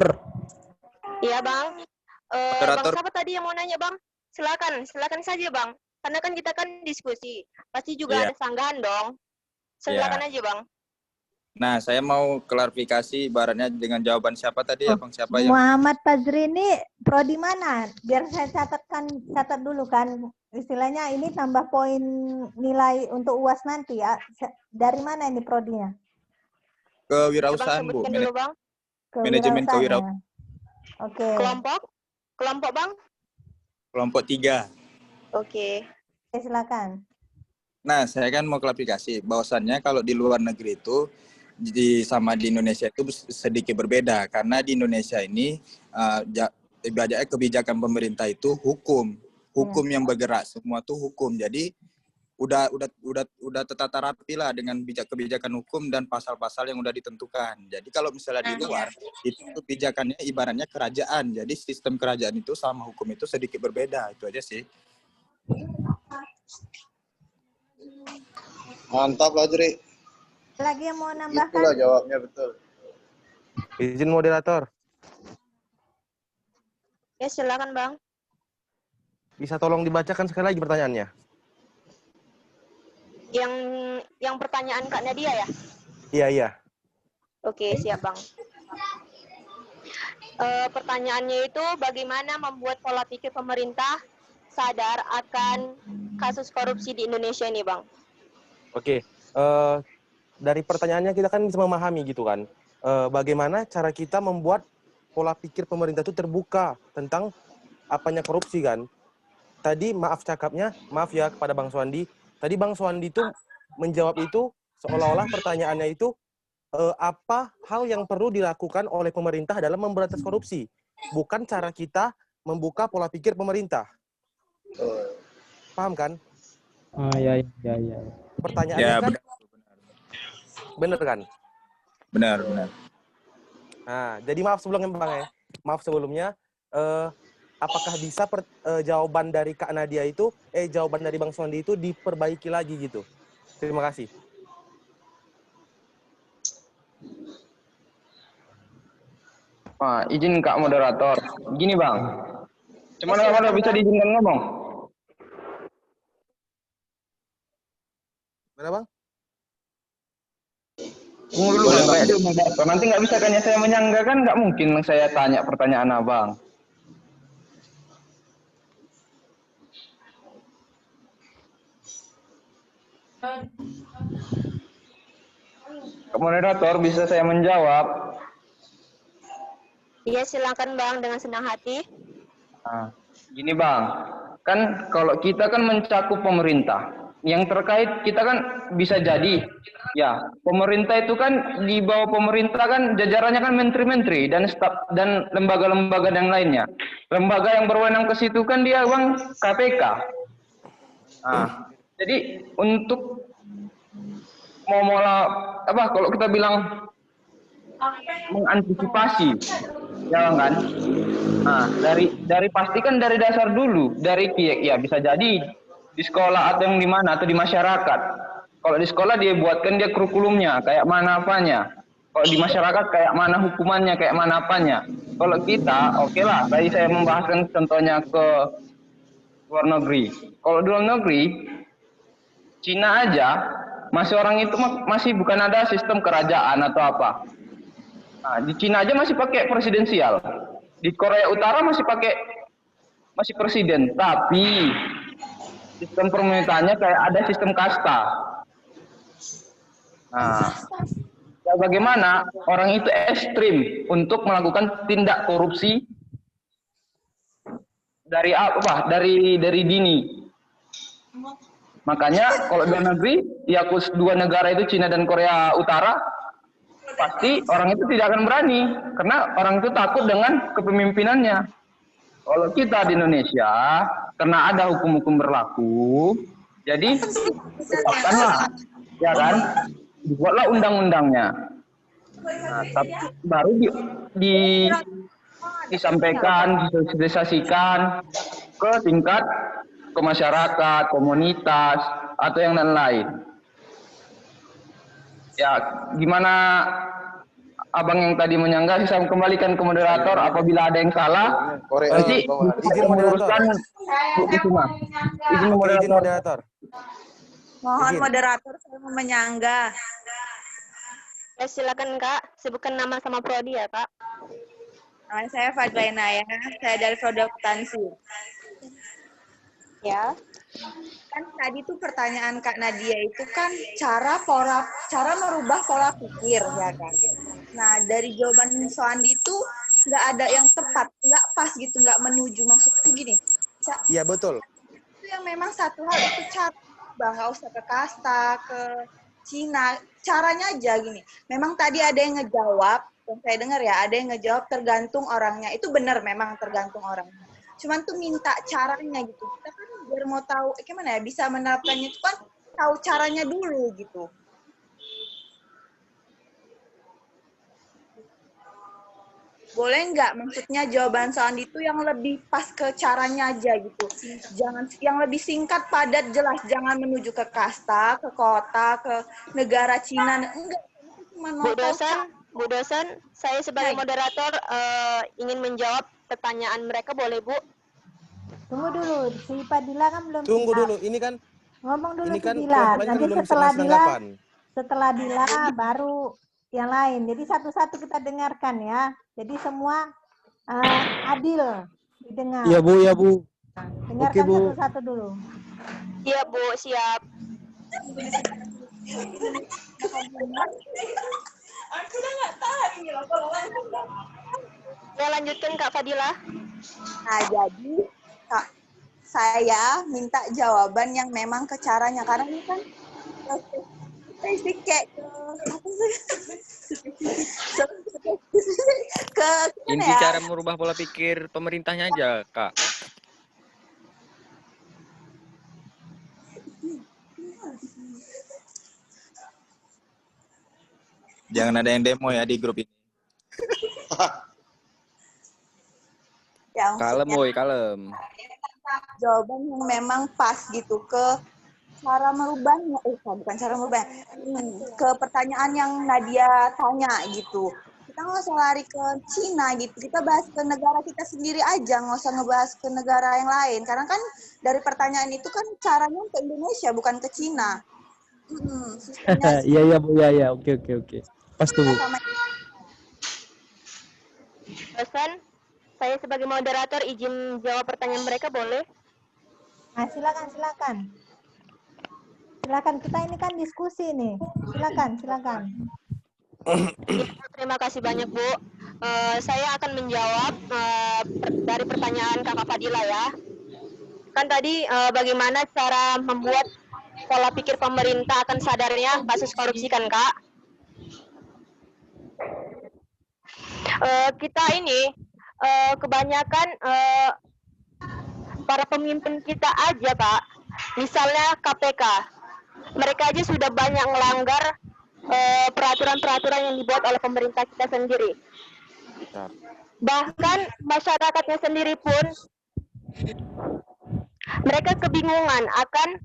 Iya Bang. Moderator. Bang siapa tadi yang mau nanya Bang? Silakan saja Bang. Karena kan kita kan diskusi. Pasti juga Iya. ada sanggahan dong. Silakan aja Bang. Nah, saya mau klarifikasi ibaratnya dengan jawaban siapa tadi ya Bang? Siapa yang Muhammad Fazri ini prodi mana? Biar saya catat dulu kan. Istilahnya ini tambah poin nilai untuk UAS nanti ya. Dari mana ini prodinya? kewirausahaan Bu? Sebutkan dulu Bang. Manajemen kewirausahaan. Oke. Kelompok Bang? Kelompok 3. Oke. Silakan. Nah, saya kan mau klarifikasi bahwasannya kalau di luar negeri itu sama di Indonesia itu sedikit berbeda karena di Indonesia ini ibaratnya kebijakan pemerintah itu hukum yang bergerak, semua tuh hukum. Jadi udah tertata rapi lah dengan kebijakan hukum dan pasal-pasal yang udah ditentukan. Jadi kalau misalnya di luar itu kebijakannya ibaratnya kerajaan. Jadi sistem kerajaan itu sama hukum itu sedikit berbeda. Itu aja sih. Mantap lah, Jri. Lagi yang mau nambahkan? Itulah jawabnya betul. Izin moderator. Ya silakan Bang. Bisa tolong dibacakan sekali lagi pertanyaannya? Yang pertanyaan Kak Nadia ya? Iya. Oke, siap Bang. Pertanyaannya itu bagaimana membuat pola pikir pemerintah sadar akan kasus korupsi di Indonesia ini, Bang? Oke, dari pertanyaannya kita kan bisa memahami gitu kan, bagaimana cara kita membuat pola pikir pemerintah itu terbuka tentang apanya korupsi kan. Tadi maaf ya kepada Bang Suandi, tadi Bang Suandi itu menjawab itu seolah-olah pertanyaannya itu apa hal yang perlu dilakukan oleh pemerintah dalam memberantas korupsi, bukan cara kita membuka pola pikir pemerintah. Paham kan? Iya. Pertanyaannya kan benar kan? Benar. Nah, jadi maaf sebelumnya Bang ya. Maaf sebelumnya, apakah bisa jawaban dari Kak Nadia itu, jawaban dari Bang Suandi itu diperbaiki lagi gitu? Terima kasih. Izin Kak moderator. Gini Bang, cuman bisa diizinkan ngomong? Mana Bang? Tunggu dulu Bang, kayak dulu moderator. Nanti nggak bisa kan ya saya menyangga kan nggak mungkin saya tanya pertanyaan Abang. Kak moderator bisa saya menjawab? Iya silakan Bang, dengan senang hati. Gini Bang, kan kalau kita kan mencakup pemerintah, yang terkait kita kan bisa jadi ya pemerintah itu kan di bawah pemerintah kan jajarannya kan menteri-menteri dan staf dan lembaga-lembaga yang lainnya. Lembaga yang berwenang ke situ kan dia Bang KPK. Nah, jadi untuk kalau kita bilang mengantisipasi ya kan. Nah, dari pastikan dari dasar dulu, dari ya bisa jadi di sekolah atau yang di mana atau di masyarakat. Kalau di sekolah dia buatkan dia kurikulumnya kayak mana apanya. Kalau di masyarakat kayak mana hukumannya, kayak mana apanya. Kalau kita, oke lah. Tadi saya membahaskan contohnya ke luar negeri. Kalau di luar negeri, Cina aja masih orang itu masih bukan ada sistem kerajaan atau apa. Nah, di Cina aja masih pakai presidensial. Di Korea Utara masih presiden, tapi sistem pemerintahannya kayak ada sistem kasta. Nah, ya bagaimana orang itu ekstrim untuk melakukan tindak korupsi dari apa? Dari dini. Makanya kalau di luar negeri, ya dua negara itu Cina dan Korea Utara, pasti orang itu tidak akan berani karena orang itu takut dengan kepemimpinannya. Kalau kita di Indonesia, karena ada hukum-hukum berlaku, jadi tetapkanlah, ya kan, dibuatlah undang-undangnya. Nah, tapi baru disampaikan, disosialisasikan ke tingkat ke masyarakat, komunitas, atau yang lain-lain. Ya, gimana Abang yang tadi menyanggah, saya kembalikan ke moderator apabila ada yang salah. Nanti izin meluruskan Bu Kusuma. Izin moderator. Mohon moderator, saya mau menyanggah. Silakan Kak, sebutkan nama sama prodi ya Kak. Nama saya Fadlaina ya, saya dari Prodi Akuntansi. Ya. Kan tadi tuh pertanyaan Kak Nadia itu kan cara merubah pola pikir ya kan. Nah dari jawaban Soandi itu nggak ada yang tepat, nggak pas gitu, nggak menuju. Maksudnya gini. Iya betul. Itu yang memang satu hal itu cara nggak usah ke kasta, ke Cina, caranya aja gini. Memang tadi ada yang ngejawab, yang saya dengar ya, ada yang ngejawab tergantung orangnya. Itu benar memang tergantung orangnya. Cuman tuh minta caranya gitu. Kita kan biar mau tahu gimana ya bisa menerapkannya itu kan tahu caranya dulu gitu. Boleh nggak maksudnya jawaban Soandi itu yang lebih pas ke caranya aja gitu. Jangan yang lebih singkat, padat, jelas. Jangan menuju ke kasta, ke kota, ke negara Cina. Enggak. Bu dosen, saya sebagai moderator ingin menjawab pertanyaan mereka, boleh Bu? Tunggu dulu, si Fadila kan belum. Tunggu dulu, ini kan. Ngomong dulu ini kan Dila. Nanti setelah Dila baru yang lain. Jadi satu-satu kita dengarkan ya. Jadi semua adil didengar. Iya Bu, ya Bu. Dengarkan Bu. satu-satu dulu. Iya Bu, siap. Aku udah nggak tahan ini loh. Ya lanjutkan Kak Fadila. Nah jadi Kak, saya minta jawaban yang memang ke caranya karena ini kan basic kayak inti cara merubah pola pikir pemerintahnya aja Kak. Jangan ada yang demo ya di grup ini. Ya, kalem woi, kalem. Jawaban yang memang pas gitu ke cara merubahnya, bukan cara merubah, ke pertanyaan yang Nadia tanya gitu. Kita nggak usah lari ke Cina gitu, kita bahas ke negara kita sendiri aja, nggak usah ngebahas ke negara yang lain. Karena kan dari pertanyaan itu kan caranya ke Indonesia, bukan ke Cina. Iya Bu, ya, oke. Pas tuh Bu. Dosen, saya sebagai moderator izin jawab pertanyaan mereka, boleh? Nah, silakan. Silakan, kita ini kan diskusi nih. Silakan. Terima kasih banyak Bu. Saya akan menjawab dari pertanyaan Kakak Fadila ya. Kan tadi bagaimana cara membuat pola pikir pemerintah akan sadarnya kasus korupsi kan Kak? Kita ini kebanyakan para pemimpin kita aja Kak, misalnya KPK, mereka aja sudah banyak melanggar peraturan-peraturan yang dibuat oleh pemerintah kita sendiri. Bahkan masyarakatnya sendiri pun mereka kebingungan akan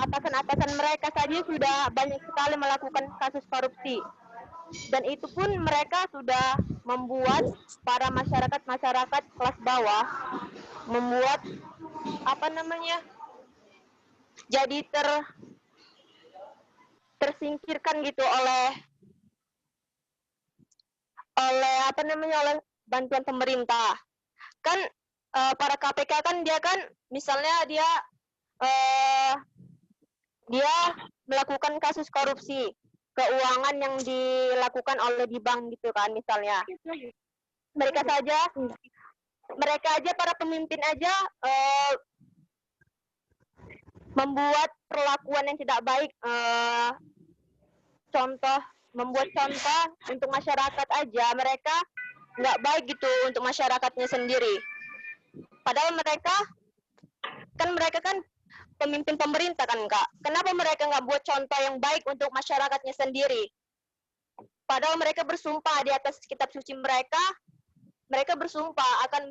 atasan-atasan mereka saja sudah banyak sekali melakukan kasus korupsi. Dan itu pun mereka sudah membuat para masyarakat kelas bawah membuat jadi tersingkirkan gitu oleh bantuan pemerintah. Kan para KPK kan dia kan misalnya dia melakukan kasus korupsi keuangan yang dilakukan oleh di bank gitu kan misalnya. Mereka aja para pemimpin aja membuat perlakuan yang tidak baik, membuat contoh untuk masyarakat aja, mereka nggak baik gitu untuk masyarakatnya sendiri. Padahal mereka kan pemimpin pemerintah kan Kak. Kenapa mereka nggak buat contoh yang baik untuk masyarakatnya sendiri? Padahal mereka bersumpah di atas kitab suci mereka bersumpah akan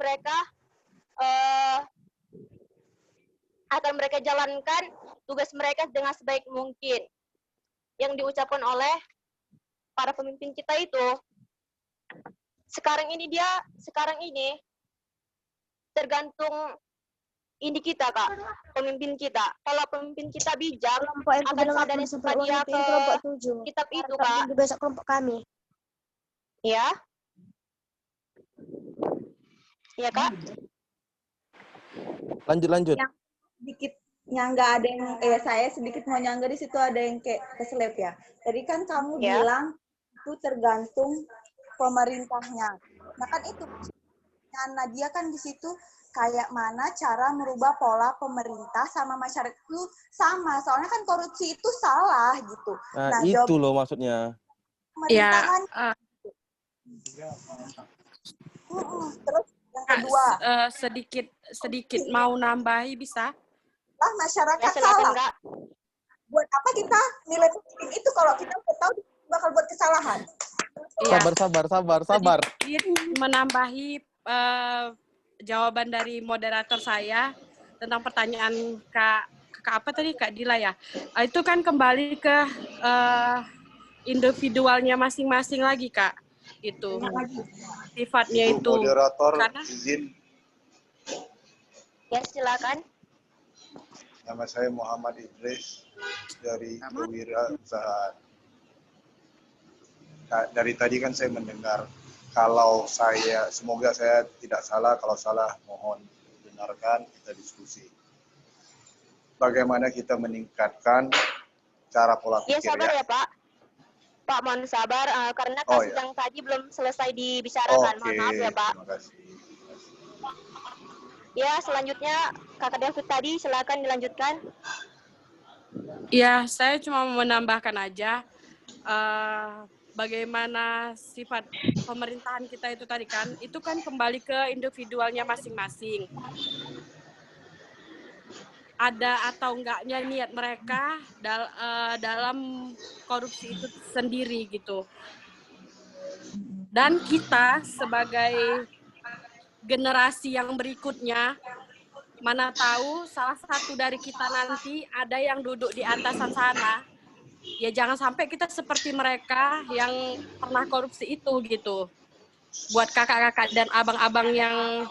mereka jalankan tugas mereka dengan sebaik mungkin. Yang diucapkan oleh para pemimpin kita itu. Sekarang ini tergantung ini kita Kak, pemimpin kita. Kalau pemimpin kita bijak, akan sadari dia ke kitab itu Kak. Besok kelompok kami. Ya. Ya Kak. Lanjut. Yang sedikit nyangga ada yang saya sedikit mau nyangga di situ ada yang kayak keselip ya. Tadi kan kamu bilang itu tergantung pemerintahnya. Nah kan itu Nadia kan di situ kayak mana cara merubah pola pemerintah sama masyarakat itu sama. Soalnya kan korupsi itu salah gitu. Nah itu loh maksudnya. Pemerintahan. Terus yang kedua. Sedikit mau nambahi bisa? Lah masyarakat salah. Enggak. Buat apa kita nilai pemimpin itu kalau kita udah tahu bakal buat kesalahan? Sabar. Sedikit menambahi jawaban dari moderator saya tentang pertanyaan Kak Dila ya. Itu kan kembali ke individualnya masing-masing lagi Kak. Itu sifatnya itu. Moderator karena izin. Ya silakan. Nama saya Muhammad Idris dari Kewirausahaan. Dari tadi kan saya mendengar semoga saya tidak salah, kalau salah mohon dengarkan, kita diskusi. Bagaimana kita meningkatkan cara pola pikir ya? Sabar ya Pak. Pak mohon sabar, karena kasus yang tadi belum selesai dibicarakan. Mohon maaf ya Pak. Terima kasih. Ya, selanjutnya Kakak David tadi silakan dilanjutkan. Ya, saya cuma menambahkan aja bagaimana sifat pemerintahan kita itu tadi kan, itu kan kembali ke individualnya masing-masing. Ada atau enggaknya niat mereka dalam korupsi itu sendiri gitu. Dan kita sebagai generasi yang berikutnya, mana tahu salah satu dari kita nanti ada yang duduk di atasan sana. Ya jangan sampai kita seperti mereka yang pernah korupsi itu gitu. Buat kakak-kakak dan abang-abang yang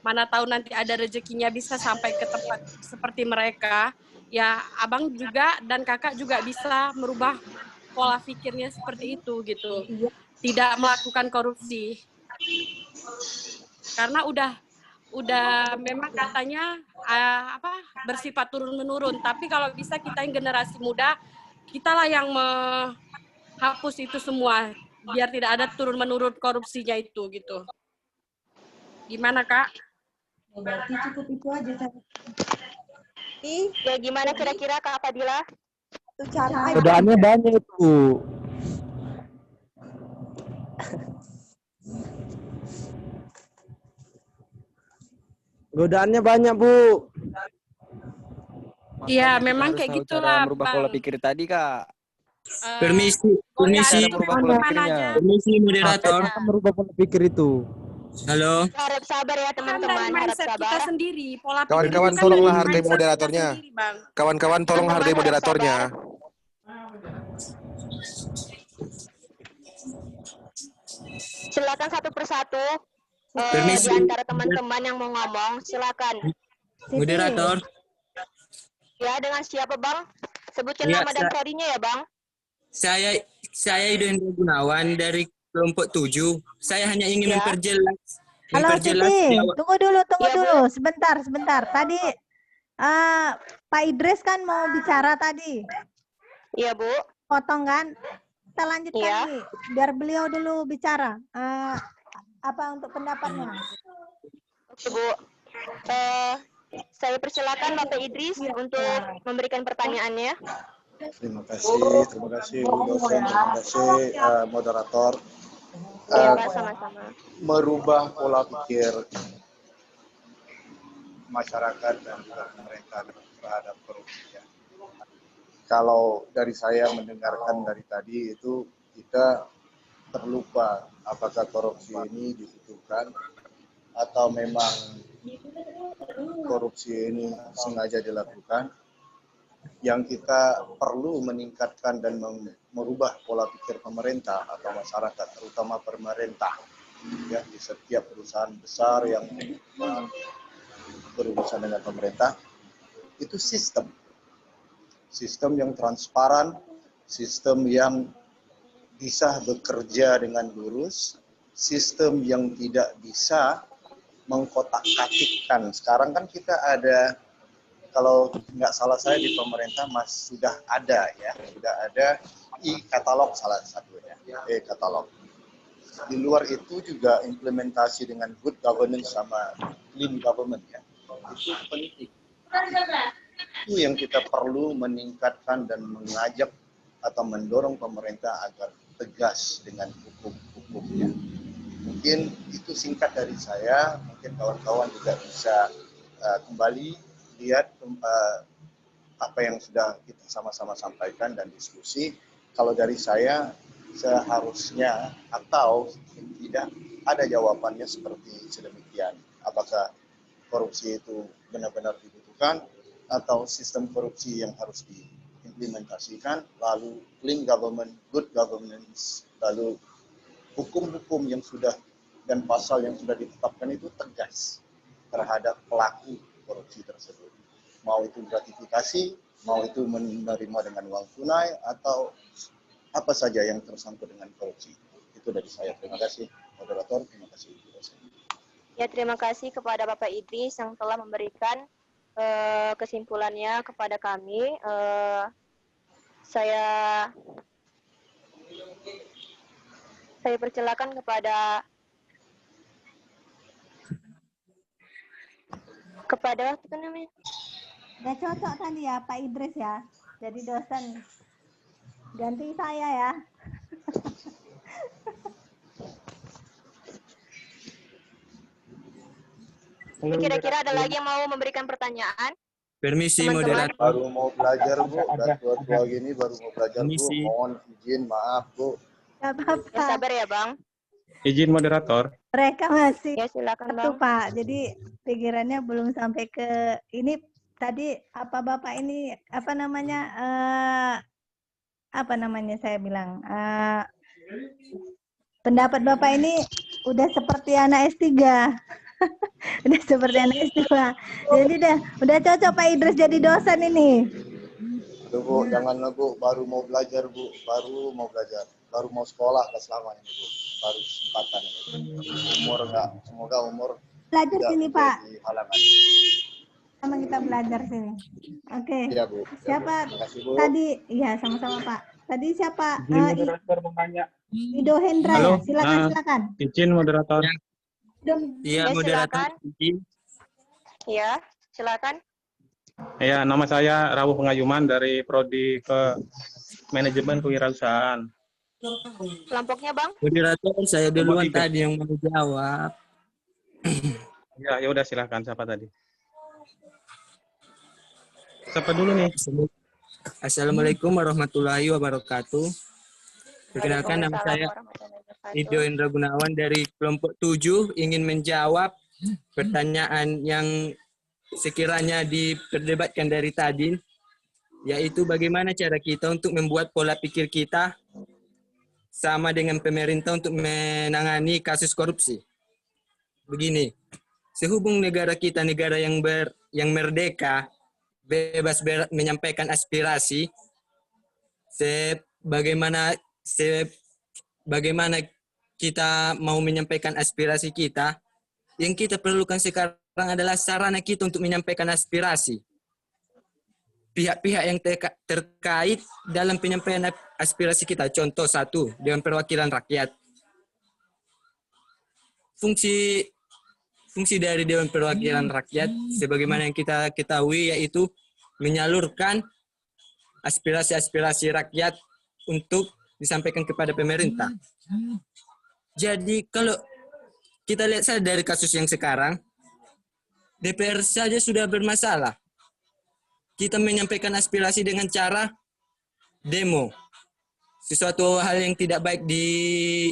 mana tahu nanti ada rezekinya bisa sampai ke tempat seperti mereka, ya abang juga dan kakak juga bisa merubah pola pikirnya seperti itu gitu. Tidak melakukan korupsi. Karena udah memang katanya bersifat turun-menurun, tapi kalau bisa kita yang generasi muda, kitalah yang menghapus itu semua biar tidak ada turun-menurun korupsinya itu gitu. Gimana Kak? Berarti cukup itu aja. Ya gimana kira-kira Kak Fadila? Godaannya banyak itu. Godaannya banyak, Bu. Iya, Makanya kita memang harus kayak tahu cara gitulah, merubah Bang. pola pikir tadi, Kak. Permisi, Cara merubah pola pikirnya. permisi moderator. Akan merubah pola pikir itu. Halo. Harap sabar ya Kan teman-teman, dari harap mindset sabar. kita sendiri, pola pikir Kawan-kawan, itu kan tolonglah dari hargai mindset kita moderatornya. sendiri, Bang. Kawan-kawan, tolong hargai Teman-teman, harap moderatornya. Silakan satu persatu Permisi. di antara teman-teman yang mau ngomong, silakan. Moderator. Ya, dengan siapa Bang? Sebutkan Ya, nama dan prodinya ya Bang. Saya Ido Hendra Gunawan dari kelompok 7. Saya hanya ingin Ya. Halo Siti, tunggu dulu, Ya, Bu. sebentar. Tadi Pak Idris kan mau bicara tadi. Iya Bu. Potong kan? Kita lanjutkan Iya. nih, biar beliau dulu bicara. Apa untuk pendapatnya? Oke Bu. Saya persilakan Bapak Idris untuk memberikan pertanyaannya. Terima kasih Bu dosen, terima kasih moderator. Iya Pak, sama-sama. Merubah pola pikir masyarakat dan juga pemerintah terhadap korupsi. Kalau dari saya mendengarkan dari tadi itu kita terlupa apakah korupsi ini dibutuhkan atau memang korupsi ini sengaja dilakukan. Yang kita perlu meningkatkan dan merubah pola pikir pemerintah atau masyarakat, terutama pemerintah, ya, di setiap perusahaan besar yang berurusan dengan pemerintah, itu sistem yang transparan, sistem yang bisa bekerja dengan lurus, sistem yang tidak bisa mengkotak-katikkan. Sekarang kan kita ada, kalau nggak salah saya di pemerintah sudah ada e-katalog salah satunya, e-katalog. Di luar itu juga implementasi dengan good governance sama clean government ya, itu penting. Itu yang kita perlu meningkatkan dan mengajak atau mendorong pemerintah agar tegas dengan hukum-hukumnya. Mungkin itu singkat dari saya, mungkin kawan-kawan juga bisa kembali lihat apa yang sudah kita sama-sama sampaikan dan diskusi. Kalau dari saya seharusnya atau tidak ada jawabannya seperti sedemikian. Apakah korupsi itu benar-benar dibutuhkan atau sistem korupsi yang harus diimplementasikan, lalu clean government, good governance, lalu hukum-hukum yang sudah dan pasal yang sudah ditetapkan itu tegas terhadap pelaku korupsi tersebut. Mau itu gratifikasi, mau itu menerima dengan uang tunai, atau apa saja yang tersangkut dengan korupsi. Itu dari saya. Terima kasih, moderator. Terima kasih, Bu dosen. Ya, terima kasih kepada Bapak Idris yang telah memberikan kesimpulannya kepada kami. Saya persilakan kepada apa namanya? Udah cocok tadi ya Pak Idris ya, jadi dosen. Ganti saya ya. Kira-kira ada lagi yang mau memberikan pertanyaan? Permisi Teman-teman. moderator. Baru mau belajar, Bu. Udah tua-tua gini baru mau belajar, Bu. Mohon izin, maaf, Bu. Gak apa-apa. Ya, sabar ya, Bang. Izin moderator. Mereka masih Ya, silakan, satu, Bang. Pak. Jadi pikirannya belum sampai ke ini tadi apa Bapak ini apa namanya saya bilang pendapat Bapak ini udah seperti anak S3. Udah seperti anak S2. Jadi udah cocok Pak Idris jadi dosen ini. Aduh, Bu, janganlah, Bu. Baru mau belajar, Bu. Baru mau belajar. Baru mau sekolah kelas lama ini, Bu. Baru kesempatan ini. Umur enggak, semoga umur Belajar sini, Pak. Halangan. Sama kita belajar sini. Oke. Iya, Bu. Siapa Terima kasih, Bu. tadi? Iya, sama-sama, Pak. Tadi siapa? Izin moderator bertanya. Ido Hendra Halo, ya. Silakan. Izin moderator. Iya, Ya, moderator. silakan. Ya, silakan. Ya, nama saya Rawu Pengayuman dari Prodi Manajemen Kewirausahaan. Kelompoknya, Bang? Moderator, saya duluan 3. tadi yang mau jawab. Ya udah silakan. Siapa tadi? Siapa dulu nih? Assalamualaikum warahmatullahi wabarakatuh. Perkenalkan, nama saya Ido Indra Gunawan dari kelompok 7, ingin menjawab pertanyaan yang sekiranya diperdebatkan dari tadi, yaitu bagaimana cara kita untuk membuat pola pikir kita sama dengan pemerintah untuk menangani kasus korupsi. Begini, sehubung negara kita negara yang merdeka, bebas menyampaikan aspirasi, sebagaimana kita mau menyampaikan aspirasi kita, yang kita perlukan sekarang adalah sarana kita untuk menyampaikan aspirasi. Pihak-pihak yang terkait dalam penyampaian aspirasi kita. Contoh 1, Dewan Perwakilan Rakyat. Fungsi dari Dewan Perwakilan Rakyat, sebagaimana yang kita ketahui, yaitu menyalurkan aspirasi-aspirasi rakyat untuk disampaikan kepada pemerintah. Jadi kalau kita lihat saja dari kasus yang sekarang, DPR saja sudah bermasalah. Kita menyampaikan aspirasi dengan cara demo. Sesuatu hal yang tidak baik di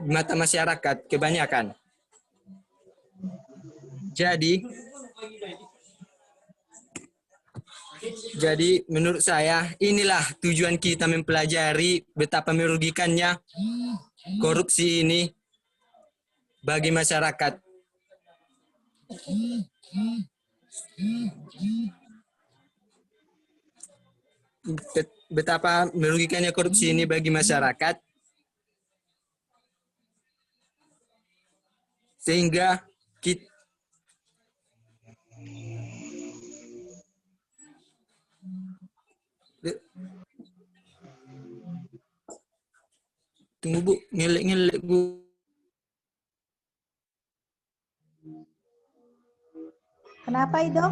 mata masyarakat kebanyakan. Jadi menurut saya inilah tujuan kita mempelajari betapa merugikannya korupsi ini bagi masyarakat. Betapa merugikannya korupsi ini bagi masyarakat, sehingga kita tunggu Bu, ngelek-ngelek Bu. Kenapa itu?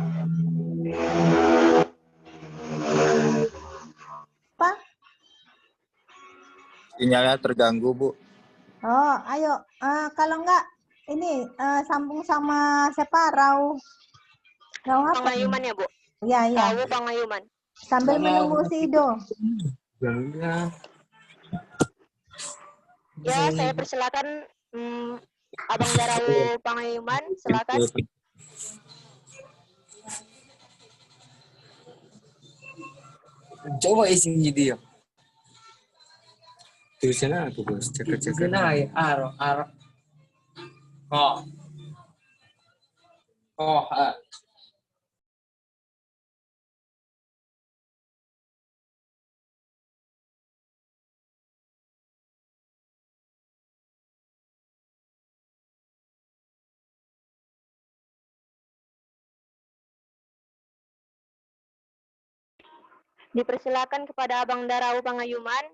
Apa? Sinyalnya terganggu, Bu. Oh, ayo. Kalau enggak, ini sambung sama siapa? Rawu apa? Pengayuman ya, Bu? Iya, iya. Rawu Pengayuman. Sambil menunggu si Ido. Ya, saya persilakan Abang Rawu Pengayuman, silakan. Coba isi dia. Tulisannya apa, Bos? Cekak-cekak. Aro. Dipersilakan kepada Abang Rawu Pengayuman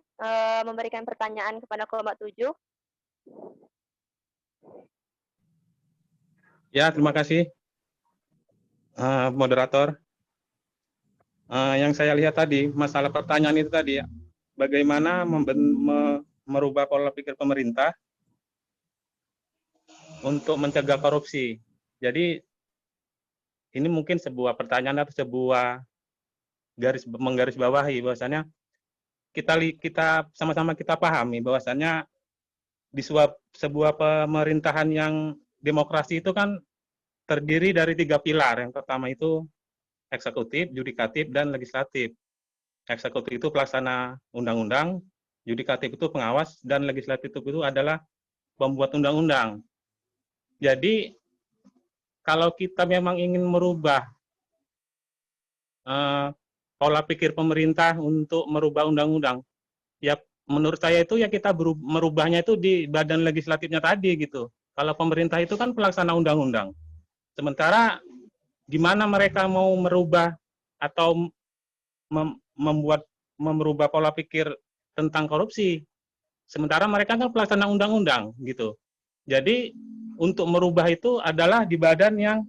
memberikan pertanyaan kepada kelompok 7. Ya, terima kasih, moderator. Yang saya lihat tadi, masalah pertanyaan itu tadi ya, bagaimana merubah pola pikir pemerintah untuk mencegah korupsi. Jadi ini mungkin sebuah pertanyaan atau sebuah menggarisbawahi bahwasannya kita sama-sama kita pahami bahwasannya di sebuah pemerintahan yang demokrasi itu kan terdiri dari 3 pilar. Yang pertama itu eksekutif, yudikatif, dan legislatif. Eksekutif itu pelaksana undang-undang, yudikatif itu pengawas, dan legislatif itu adalah pembuat undang-undang. Jadi kalau kita memang ingin merubah pola pikir pemerintah untuk merubah undang-undang, ya menurut saya itu ya kita merubahnya itu di badan legislatifnya tadi gitu. Kalau pemerintah itu kan pelaksana undang-undang. Sementara gimana mereka mau merubah atau merubah pola pikir tentang korupsi, sementara mereka kan pelaksana undang-undang gitu. Jadi untuk merubah itu adalah di badan yang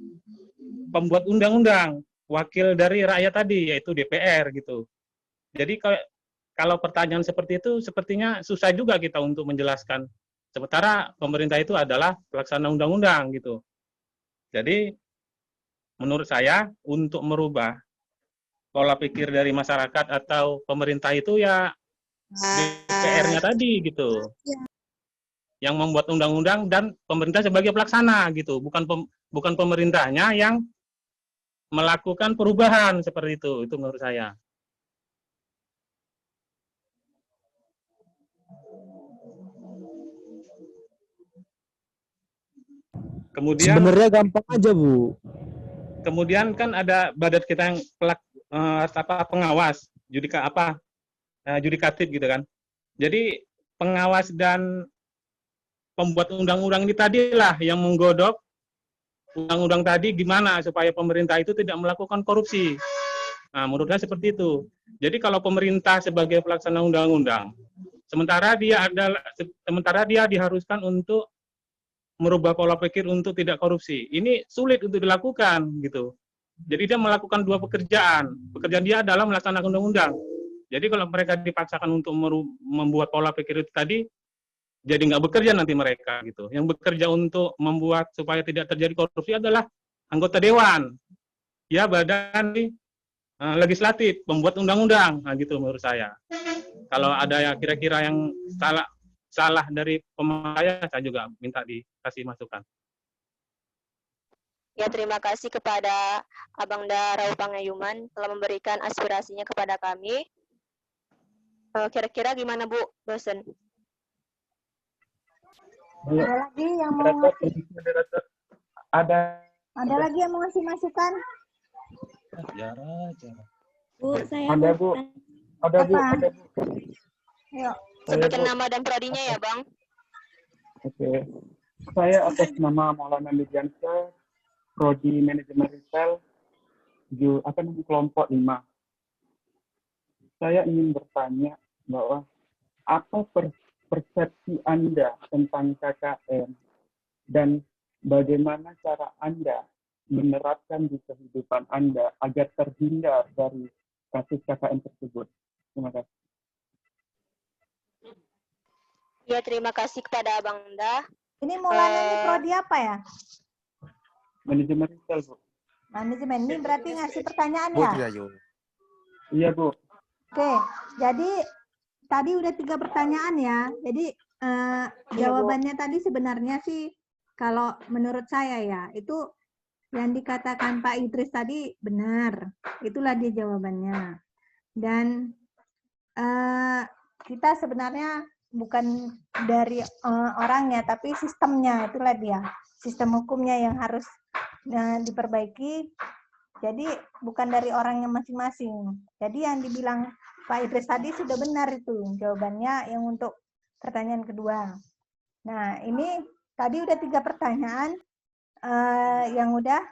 pembuat undang-undang. wakil dari rakyat tadi, yaitu DPR gitu. Jadi kalau pertanyaan seperti itu, sepertinya susah juga kita untuk menjelaskan. Sementara pemerintah itu adalah pelaksana undang-undang gitu. Jadi menurut saya untuk merubah pola pikir dari masyarakat atau pemerintah itu ya DPR-nya tadi gitu. Yang membuat undang-undang dan pemerintah sebagai pelaksana gitu, bukan pemerintahnya yang melakukan perubahan seperti itu menurut saya. Kemudian sebenarnya gampang aja, Bu. Kemudian kan ada badan kita yang pengawas, yudikatif gitu kan. Jadi pengawas dan pembuat undang-undang ini tadilah yang menggodok undang-undang tadi gimana supaya pemerintah itu tidak melakukan korupsi. Nah, menurut saya seperti itu. Jadi kalau pemerintah sebagai pelaksana undang-undang, sementara dia diharuskan untuk merubah pola pikir untuk tidak korupsi. Ini sulit untuk dilakukan gitu. Jadi dia melakukan dua pekerjaan. Pekerjaan dia adalah melaksanakan undang-undang. Jadi kalau mereka dipaksakan untuk membuat pola pikir itu tadi, jadi nggak bekerja nanti mereka gitu. Yang bekerja untuk membuat supaya tidak terjadi korupsi adalah anggota dewan, ya badan legislatif, pembuat undang-undang, nah gitu menurut saya. Kalau ada yang kira-kira yang salah dari pemerintah, saya juga minta dikasih masukan. Ya, terima kasih kepada Abang Rauh Pangayuman telah memberikan aspirasinya kepada kami. Kira-kira gimana Bu, dosen? Ada lagi yang mau ngasih? Ada lagi yang mau ngasih masukan? Bu, saya ada Bu. Ada Bu. Ayo. Sebutkan nama dan prodinya ya, Bang. Oke. Saya atas nama Maulana Midiansyah, Prodi Manajemen Retail, kelompok 5. Saya ingin bertanya bahwa apa persepsi Anda tentang KKN dan bagaimana cara Anda menerapkan di kehidupan Anda agar terhindar dari kasus KKN tersebut. Terima kasih. Ya, terima kasih kepada Abang Da. Ini Maulana ini prodi apa ya? Manajemen retail, Bu. Manajemen ini berarti ngasih pertanyaan ya? Iya, Bu. Oke, jadi tadi udah 3 pertanyaan ya. Jadi jawabannya tadi sebenarnya sih kalau menurut saya ya, itu yang dikatakan Pak Idris tadi benar. Itulah dia jawabannya. Dan kita sebenarnya bukan dari orangnya, tapi sistemnya, itulah dia. Sistem hukumnya yang harus diperbaiki. Jadi bukan dari orangnya masing-masing. Jadi yang dibilang Pak Idris tadi sudah benar itu jawabannya yang untuk pertanyaan kedua. Nah, ini tadi udah 3 pertanyaan yang udah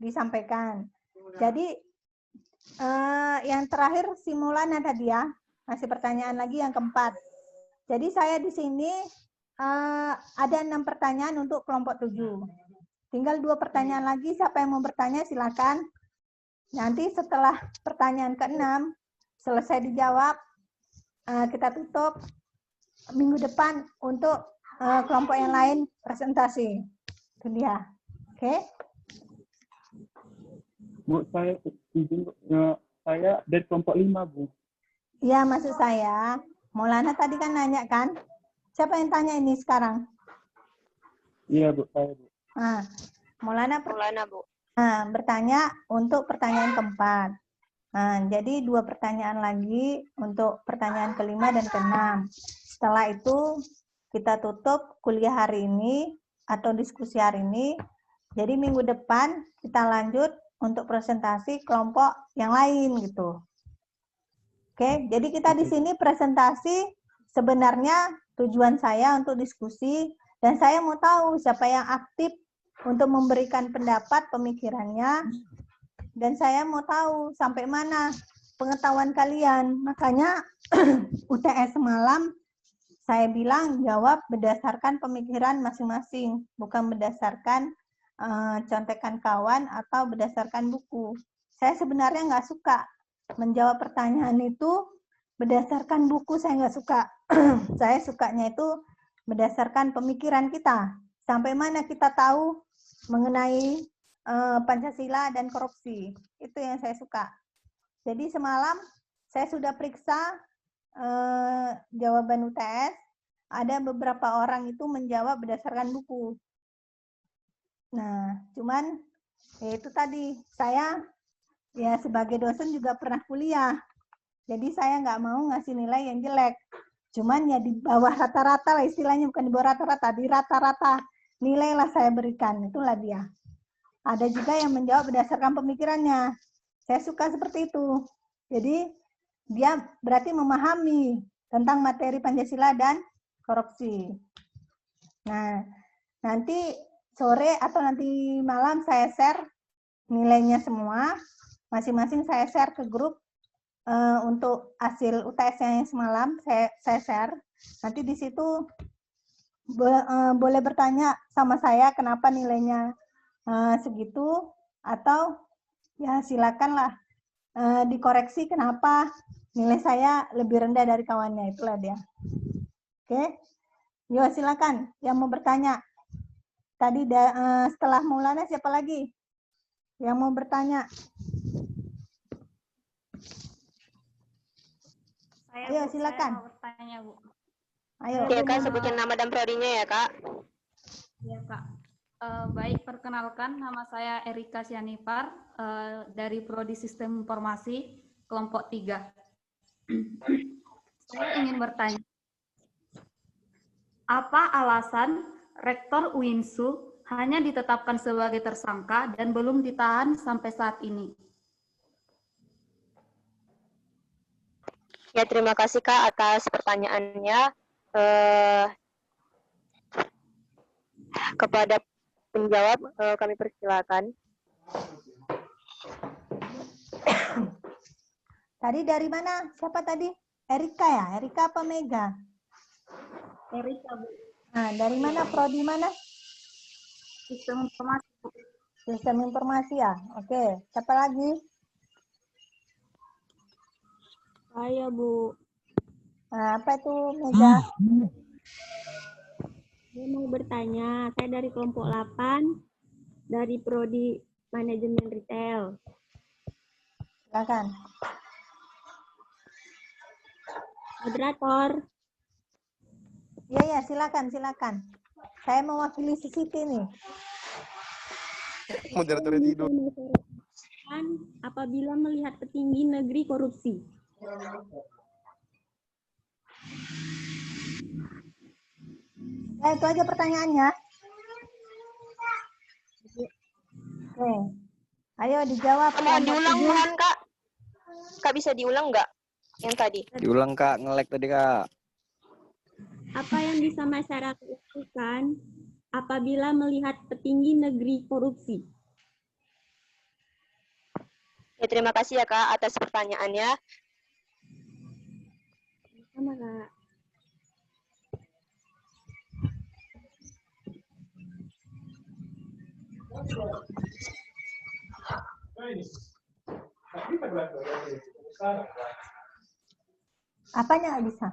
disampaikan. Jadi yang terakhir si Maulana tadi ya, masih pertanyaan lagi yang keempat. Jadi saya di sini ada 6 pertanyaan untuk kelompok 7. Tinggal 2 pertanyaan lagi, siapa yang mau bertanya silakan. Nanti setelah pertanyaan ke-6 selesai dijawab, kita tutup minggu depan untuk kelompok yang lain presentasi. Itu dia. Oke? Bu, saya izin, saya dari kelompok 5, Bu. Iya, maksud saya. Maulana tadi kan nanya kan? Siapa yang tanya ini sekarang? Iya, Bu, saya, Bu. Nah, Maulana Bu. Bertanya untuk pertanyaan keempat. Nah, jadi 2 pertanyaan lagi untuk pertanyaan kelima dan keenam. Setelah itu kita tutup kuliah hari ini atau diskusi hari ini. Jadi minggu depan kita lanjut untuk presentasi kelompok yang lain gitu. Oke, jadi kita di sini presentasi sebenarnya tujuan saya untuk diskusi dan saya mau tahu siapa yang aktif untuk memberikan pendapat pemikirannya. Dan saya mau tahu sampai mana pengetahuan kalian. Makanya UTS semalam saya bilang jawab berdasarkan pemikiran masing-masing, bukan berdasarkan contekan kawan atau berdasarkan buku. saya sebenarnya nggak suka menjawab pertanyaan itu berdasarkan buku, saya nggak suka. Saya sukanya itu berdasarkan pemikiran kita. Sampai mana kita tahu mengenai Pancasila dan korupsi. Itu yang saya suka. Jadi semalam saya sudah periksa jawaban UTS. Ada beberapa orang itu menjawab berdasarkan buku. Nah, cuman ya itu tadi, saya ya sebagai dosen juga pernah kuliah. Jadi saya nggak mau ngasih nilai yang jelek. Cuman ya di bawah rata-rata lah istilahnya, bukan di bawah rata-rata, di rata-rata nilai lah saya berikan, itulah dia. Ada juga yang menjawab berdasarkan pemikirannya. Saya suka seperti itu. Jadi dia berarti memahami tentang materi Pancasila dan korupsi. Nah, nanti sore atau nanti malam saya share nilainya semua. Masing-masing saya share ke grup untuk hasil UTS-nya yang semalam saya share. Nanti di situ boleh bertanya sama saya kenapa nilainya segitu, atau ya silakanlah dikoreksi kenapa nilai saya lebih rendah dari kawannya, itulah dia. Oke, yuk silakan yang mau bertanya. Tadi setelah Maulana siapa lagi yang mau bertanya? Ayo silakan. Saya mau bertanya, Bu. Ayo. Ya Kak, sebutin nama dan prodinya ya Kak. Ya Kak. Baik, perkenalkan nama saya Erika Sianipar dari Prodi Sistem Informasi kelompok 3. Saya ingin bertanya, apa alasan Rektor UINSU hanya ditetapkan sebagai tersangka dan belum ditahan sampai saat ini? Ya, terima kasih Kak atas pertanyaannya. Kepada penjawab kami persilakan. Tadi dari mana? Siapa tadi? Erika ya? Erika apa Mega? Erika, Bu. Nah, dari mana? Prodi mana? Sistem informasi. Sistem informasi ya? Oke. Siapa lagi? Saya, Bu. Nah, apa itu Mega? Saya mau bertanya, saya dari kelompok 8, dari Prodi Manajemen Retail. Silakan. Moderator. Iya, silakan. Saya mewakili Siti nih. Moderator tidur. Apabila melihat petinggi negeri korupsi. Ya, itu aja pertanyaannya. Oke. Ayo dijawab. Mohon diulang, mohon Kak. Kak bisa diulang nggak yang tadi? Diulang Kak, nge-lag tadi Kak. Apa yang bisa masyarakat lakukan apabila melihat petinggi negeri korupsi? Ya, terima kasih ya Kak atas pertanyaannya. Sama Kak. Apanya nggak bisa?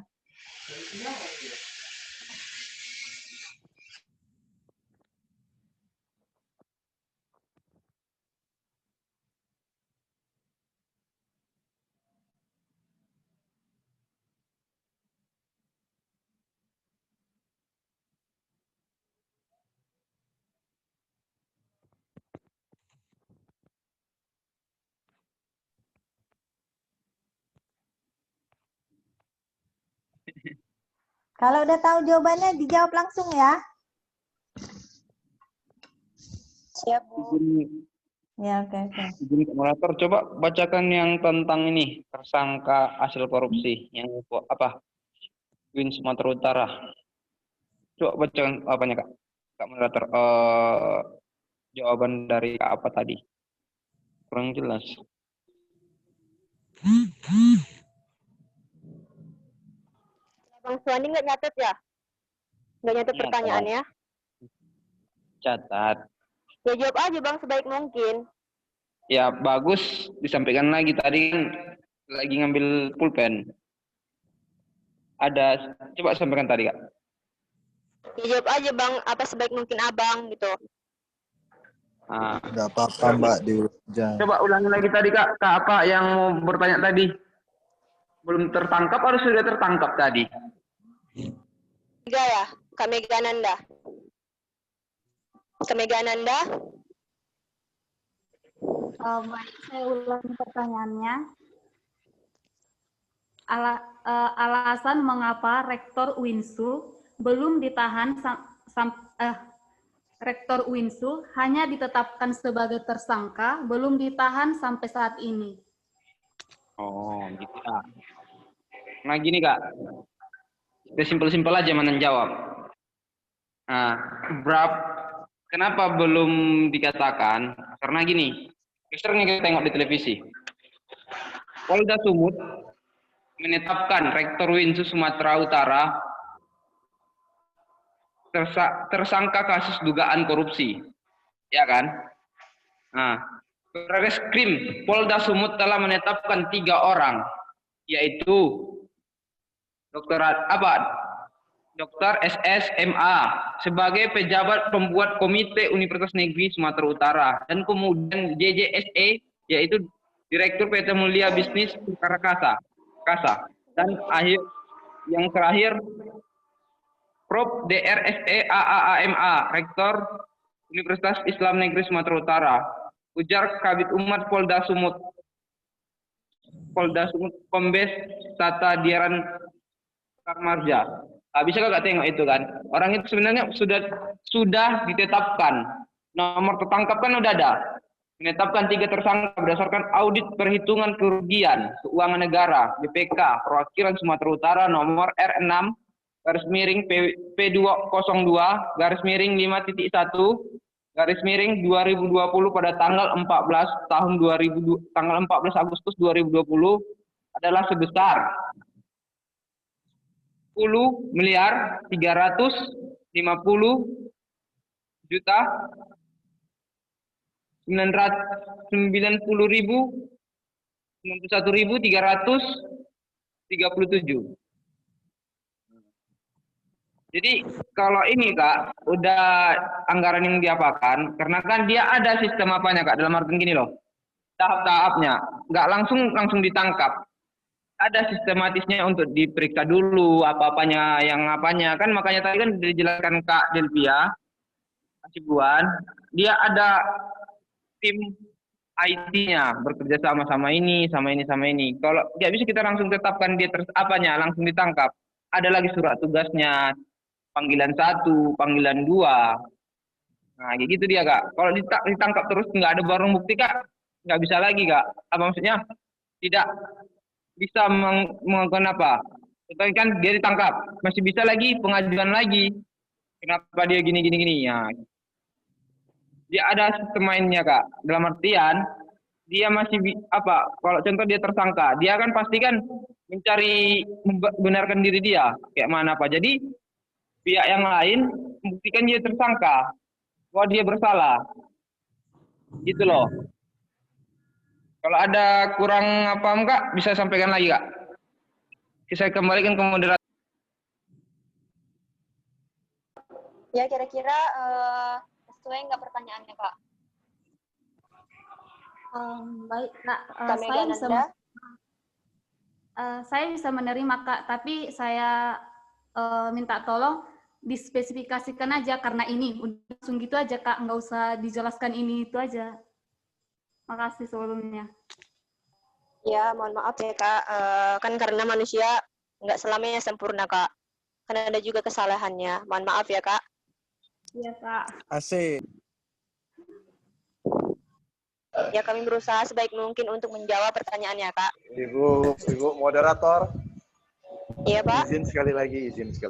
Kalau udah tahu jawabannya dijawab langsung ya. Siap, Bu. Ya, oke. Izin moderator, coba bacakan yang tentang ini, tersangka hasil korupsi yang apa? Win Sumatera Utara. Coba bacakan apanya Kak? Kak moderator, jawaban dari Kak apa tadi? Kurang jelas. Bang Suwandi nggak nyatet ya? Nggak nyatet Nyatet. pertanyaannya? Catat. Ya jawab aja Bang sebaik mungkin. Ya bagus disampaikan lagi tadi kan lagi ngambil pulpen. Ada coba sampaikan tadi Kak. Ya, jawab aja Bang, apa sebaik mungkin Abang gitu. Nah, Nggak apa-apa Mbak diulang. coba ulangi lagi tadi Kak apa yang mau bertanya tadi? Belum tertangkap atau sudah tertangkap tadi? 3 ya, Kak Megananda. Kak Megananda. Baik, saya ulangi pertanyaannya. Alasan mengapa Rektor UINSU belum ditahan Rektor UINSU hanya ditetapkan sebagai tersangka, belum ditahan sampai saat ini. Oh, gitu. Nah, gini Kak. Kita simpel-simpel aja menjawab. Nah, kenapa belum dikatakan? Karena gini, sering kita tengok di televisi. Polda Sumut menetapkan Rektor UINSU Sumatera Utara tersangka kasus dugaan korupsi, ya kan? Nah, Reskrim Polda Sumut telah menetapkan 3 orang, yaitu Dr. SS MA sebagai pejabat pembuat Komite Universitas Negeri Sumatera Utara, dan kemudian JJSE yaitu Direktur PT Mulia Bisnis Perkara Kasa, dan yang terakhir Prof. DRSE AAAMA Rektor Universitas Islam Negeri Sumatera Utara. Ujar Kabid Umat Polda Sumut Kombes Tata Diaran Karmarja. Bisa kakak tengok itu kan? Orang itu sebenarnya sudah ditetapkan. Nomor tertangkap kan udah ada. Menetapkan 3 tersangka berdasarkan audit perhitungan kerugian keuangan negara BPK Perwakilan Sumatera Utara nomor R6/P202/5.1/2020 pada tanggal 14 Agustus 2020 adalah sebesar 10.990.091.337. Jadi kalau ini Kak, udah anggaran yang diapakan, karena kan dia ada sistem apanya Kak, dalam artian gini loh, tahap-tahapnya, nggak langsung ditangkap. Ada sistematisnya untuk diperiksa dulu apa-apanya, yang apanya, kan makanya tadi kan dijelaskan Kak Delvia Hasibuan, dia ada tim IT-nya bekerja sama ini. Kalau nggak bisa kita langsung tetapkan dia langsung ditangkap. Ada lagi surat tugasnya, panggilan 1, panggilan 2. Nah, kayak gitu dia Kak. Kalau ditangkap terus nggak ada barang bukti Kak, nggak bisa lagi Kak. Apa maksudnya? Tidak bisa melakukan apa? Contohnya kan dia ditangkap, masih bisa lagi pengajuan lagi. Kenapa dia gini? Ya. Dia ada sistem mainnya Kak. Dalam artian dia masih kalau contoh dia tersangka, dia kan pasti kan mencari membenarkan diri dia kayak mana apa. Jadi pihak yang lain membuktikan dia tersangka bahwa dia bersalah. Gitu loh. Kalau ada kurang apa enggak bisa sampaikan lagi Kak. Saya kembalikan ke moderator. Ya kira-kira sesuai nggak pertanyaannya Kak? Baik Kak, Kak Megananda. saya bisa menerima Kak, tapi saya minta tolong dispesifikasikan aja karena ini udah langsung gitu aja Kak, nggak usah dijelaskan ini itu aja. Makasih sebelumnya. Ya mohon maaf ya Kak, kan karena manusia nggak selamanya sempurna Kak, kan ada juga kesalahannya. Mohon maaf ya Kak. Iya Kak. Asik. Ya kami berusaha sebaik mungkin untuk menjawab pertanyaannya Kak. Ibu moderator. Iya Pak. Izin sekali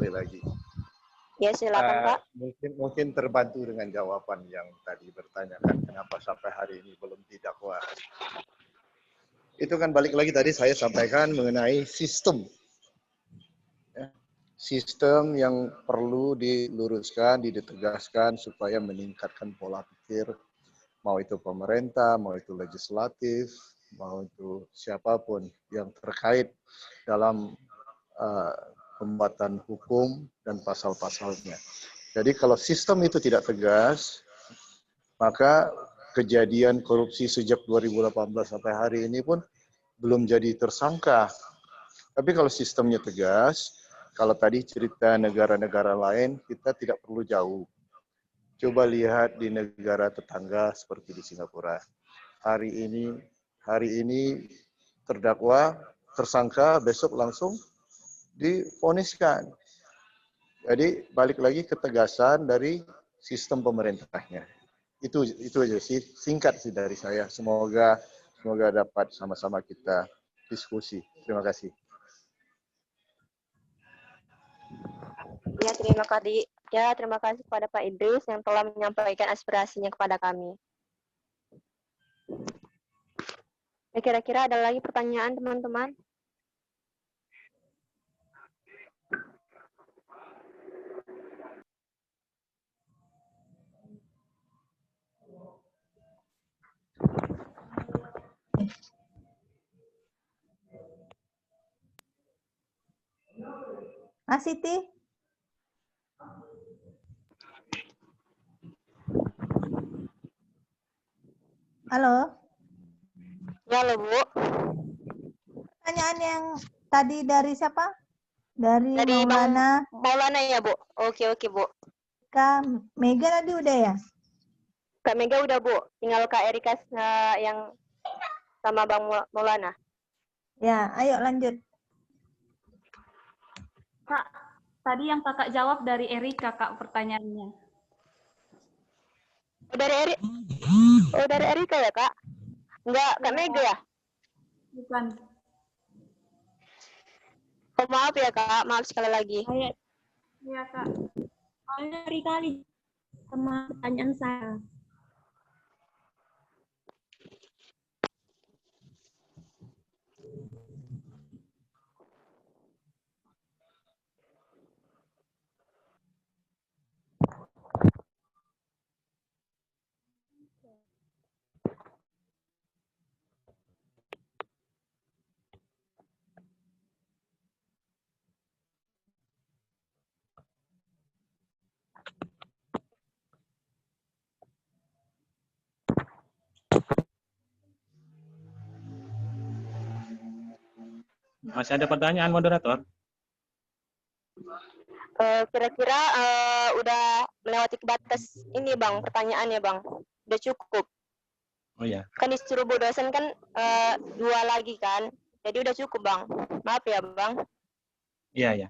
lagi. Ya silakan Pak. Mungkin terbantu dengan jawaban yang tadi bertanyakan kenapa sampai hari ini belum didakwa. Itu kan balik lagi tadi saya sampaikan mengenai sistem. Sistem yang perlu diluruskan, ditegaskan supaya meningkatkan pola pikir mau itu pemerintah, mau itu legislatif, mau itu siapapun yang terkait dalam pembuatan hukum dan pasal-pasalnya. Jadi kalau sistem itu tidak tegas, maka kejadian korupsi sejak 2018 sampai hari ini pun belum jadi tersangka. Tapi kalau sistemnya tegas, kalau tadi cerita negara-negara lain, kita tidak perlu jauh. Coba lihat di negara tetangga seperti di Singapura. Hari ini terdakwa, tersangka, besok langsung divoniskan. Jadi balik lagi ketegasan dari sistem pemerintahnya. Itu aja sih, singkat sih dari saya. Semoga dapat sama-sama kita diskusi. Terima kasih. Terima kasih kepada Pak Idris yang telah menyampaikan aspirasinya kepada kami. Kira-kira ada lagi pertanyaan teman-teman? Siti? Halo? Ya, halo, Bu. Pertanyaan yang tadi dari siapa? Dari Maulana. Maulana ya, Bu. Oke, Bu. Kak Mega tadi udah ya? Kak Mega udah, Bu. Tinggal Kak Erika yang sama Bang Maulana. Ya, ayo lanjut. Kak, tadi yang kakak jawab dari Erika, Kak, pertanyaannya. Dari Erika ya, Kak? Enggak, Kak Mega ya? Bukan. Oh, maaf ya, Kak. Maaf sekali lagi. Iya, Kak. Soalnya kali sama pertanyaan saya. Masih ada pertanyaan, moderator? Kira-kira udah melewati batas ini, Bang, pertanyaannya, Bang. Udah cukup. Oh ya. Kan disuruh Bu dosen kan 2 lagi kan. Jadi udah cukup, Bang. Maaf ya, Bang. Iya, ya.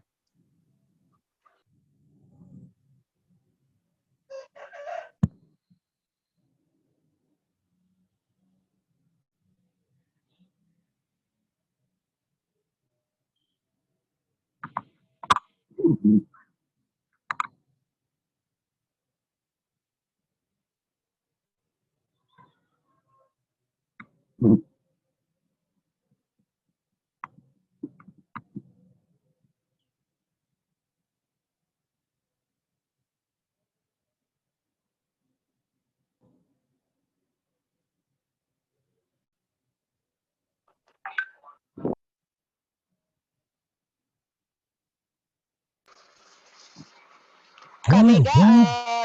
Kak Mega,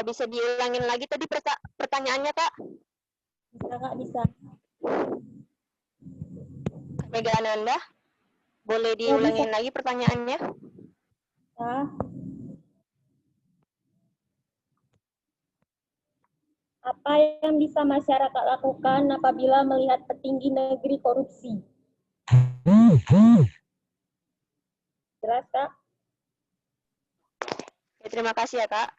bisa diulangin lagi tadi pertanyaannya, Kak? Bisa, Kak, bisa. Kak Mega Ananda, boleh diulangin lagi pertanyaannya? Apa yang bisa masyarakat lakukan apabila melihat petinggi negeri korupsi? Jelas, Kak? Ya, terima kasih ya, Kak.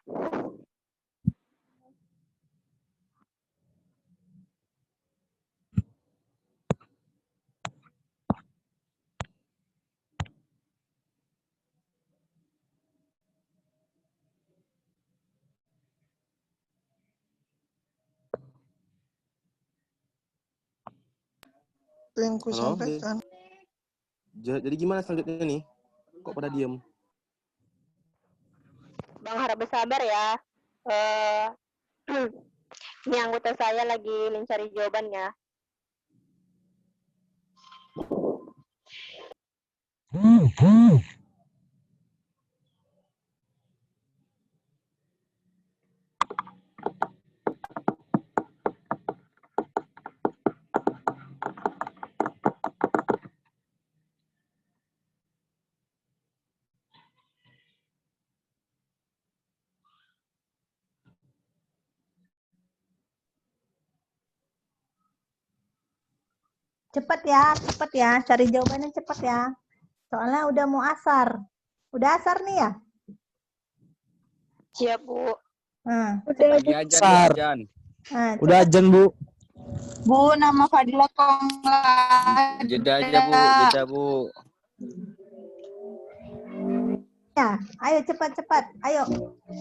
Itu yang ku sampaikan. Jadi gimana selanjutnya nih? Kok pada diem? Bang harap bersabar ya. Ini anggota saya lagi mencari jawabannya. Cepet ya, cari jawabannya cepet ya. Soalnya udah mau asar. Udah asar nih ya? Siap, Bu. Lagi ajan, Bu, ajan. Udah ajan, Bu. Bu, nama Fadila Kongla. Jeda aja, Bu. Jeda, Bu. Ya, ayo cepat-cepat. Ayo.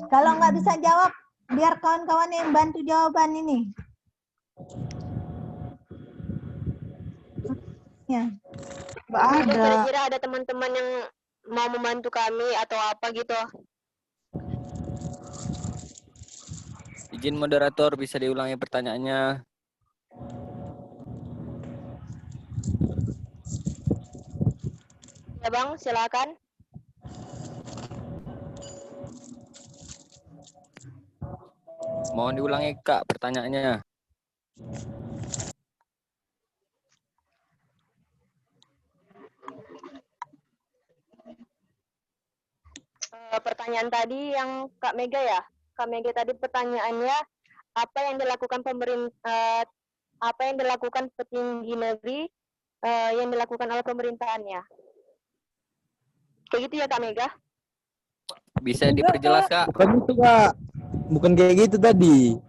Kalau nggak bisa jawab, biar kawan-kawan yang bantu jawaban ini. Ya. Kira-kira ada teman-teman yang mau membantu kami atau apa gitu? Izin moderator, bisa diulangi pertanyaannya. Ya Bang, silakan. Mohon diulangi, Kak, pertanyaannya. Pertanyaan tadi yang Kak Mega ya? Kak Mega tadi pertanyaannya, apa yang dilakukan pemerintah, apa yang dilakukan petinggi negeri yang dilakukan oleh pemerintahannya? Kayak gitu ya Kak Mega? Bisa diperjelas, Kak? Bukan itu, Kak. Bukan kayak gitu tadi.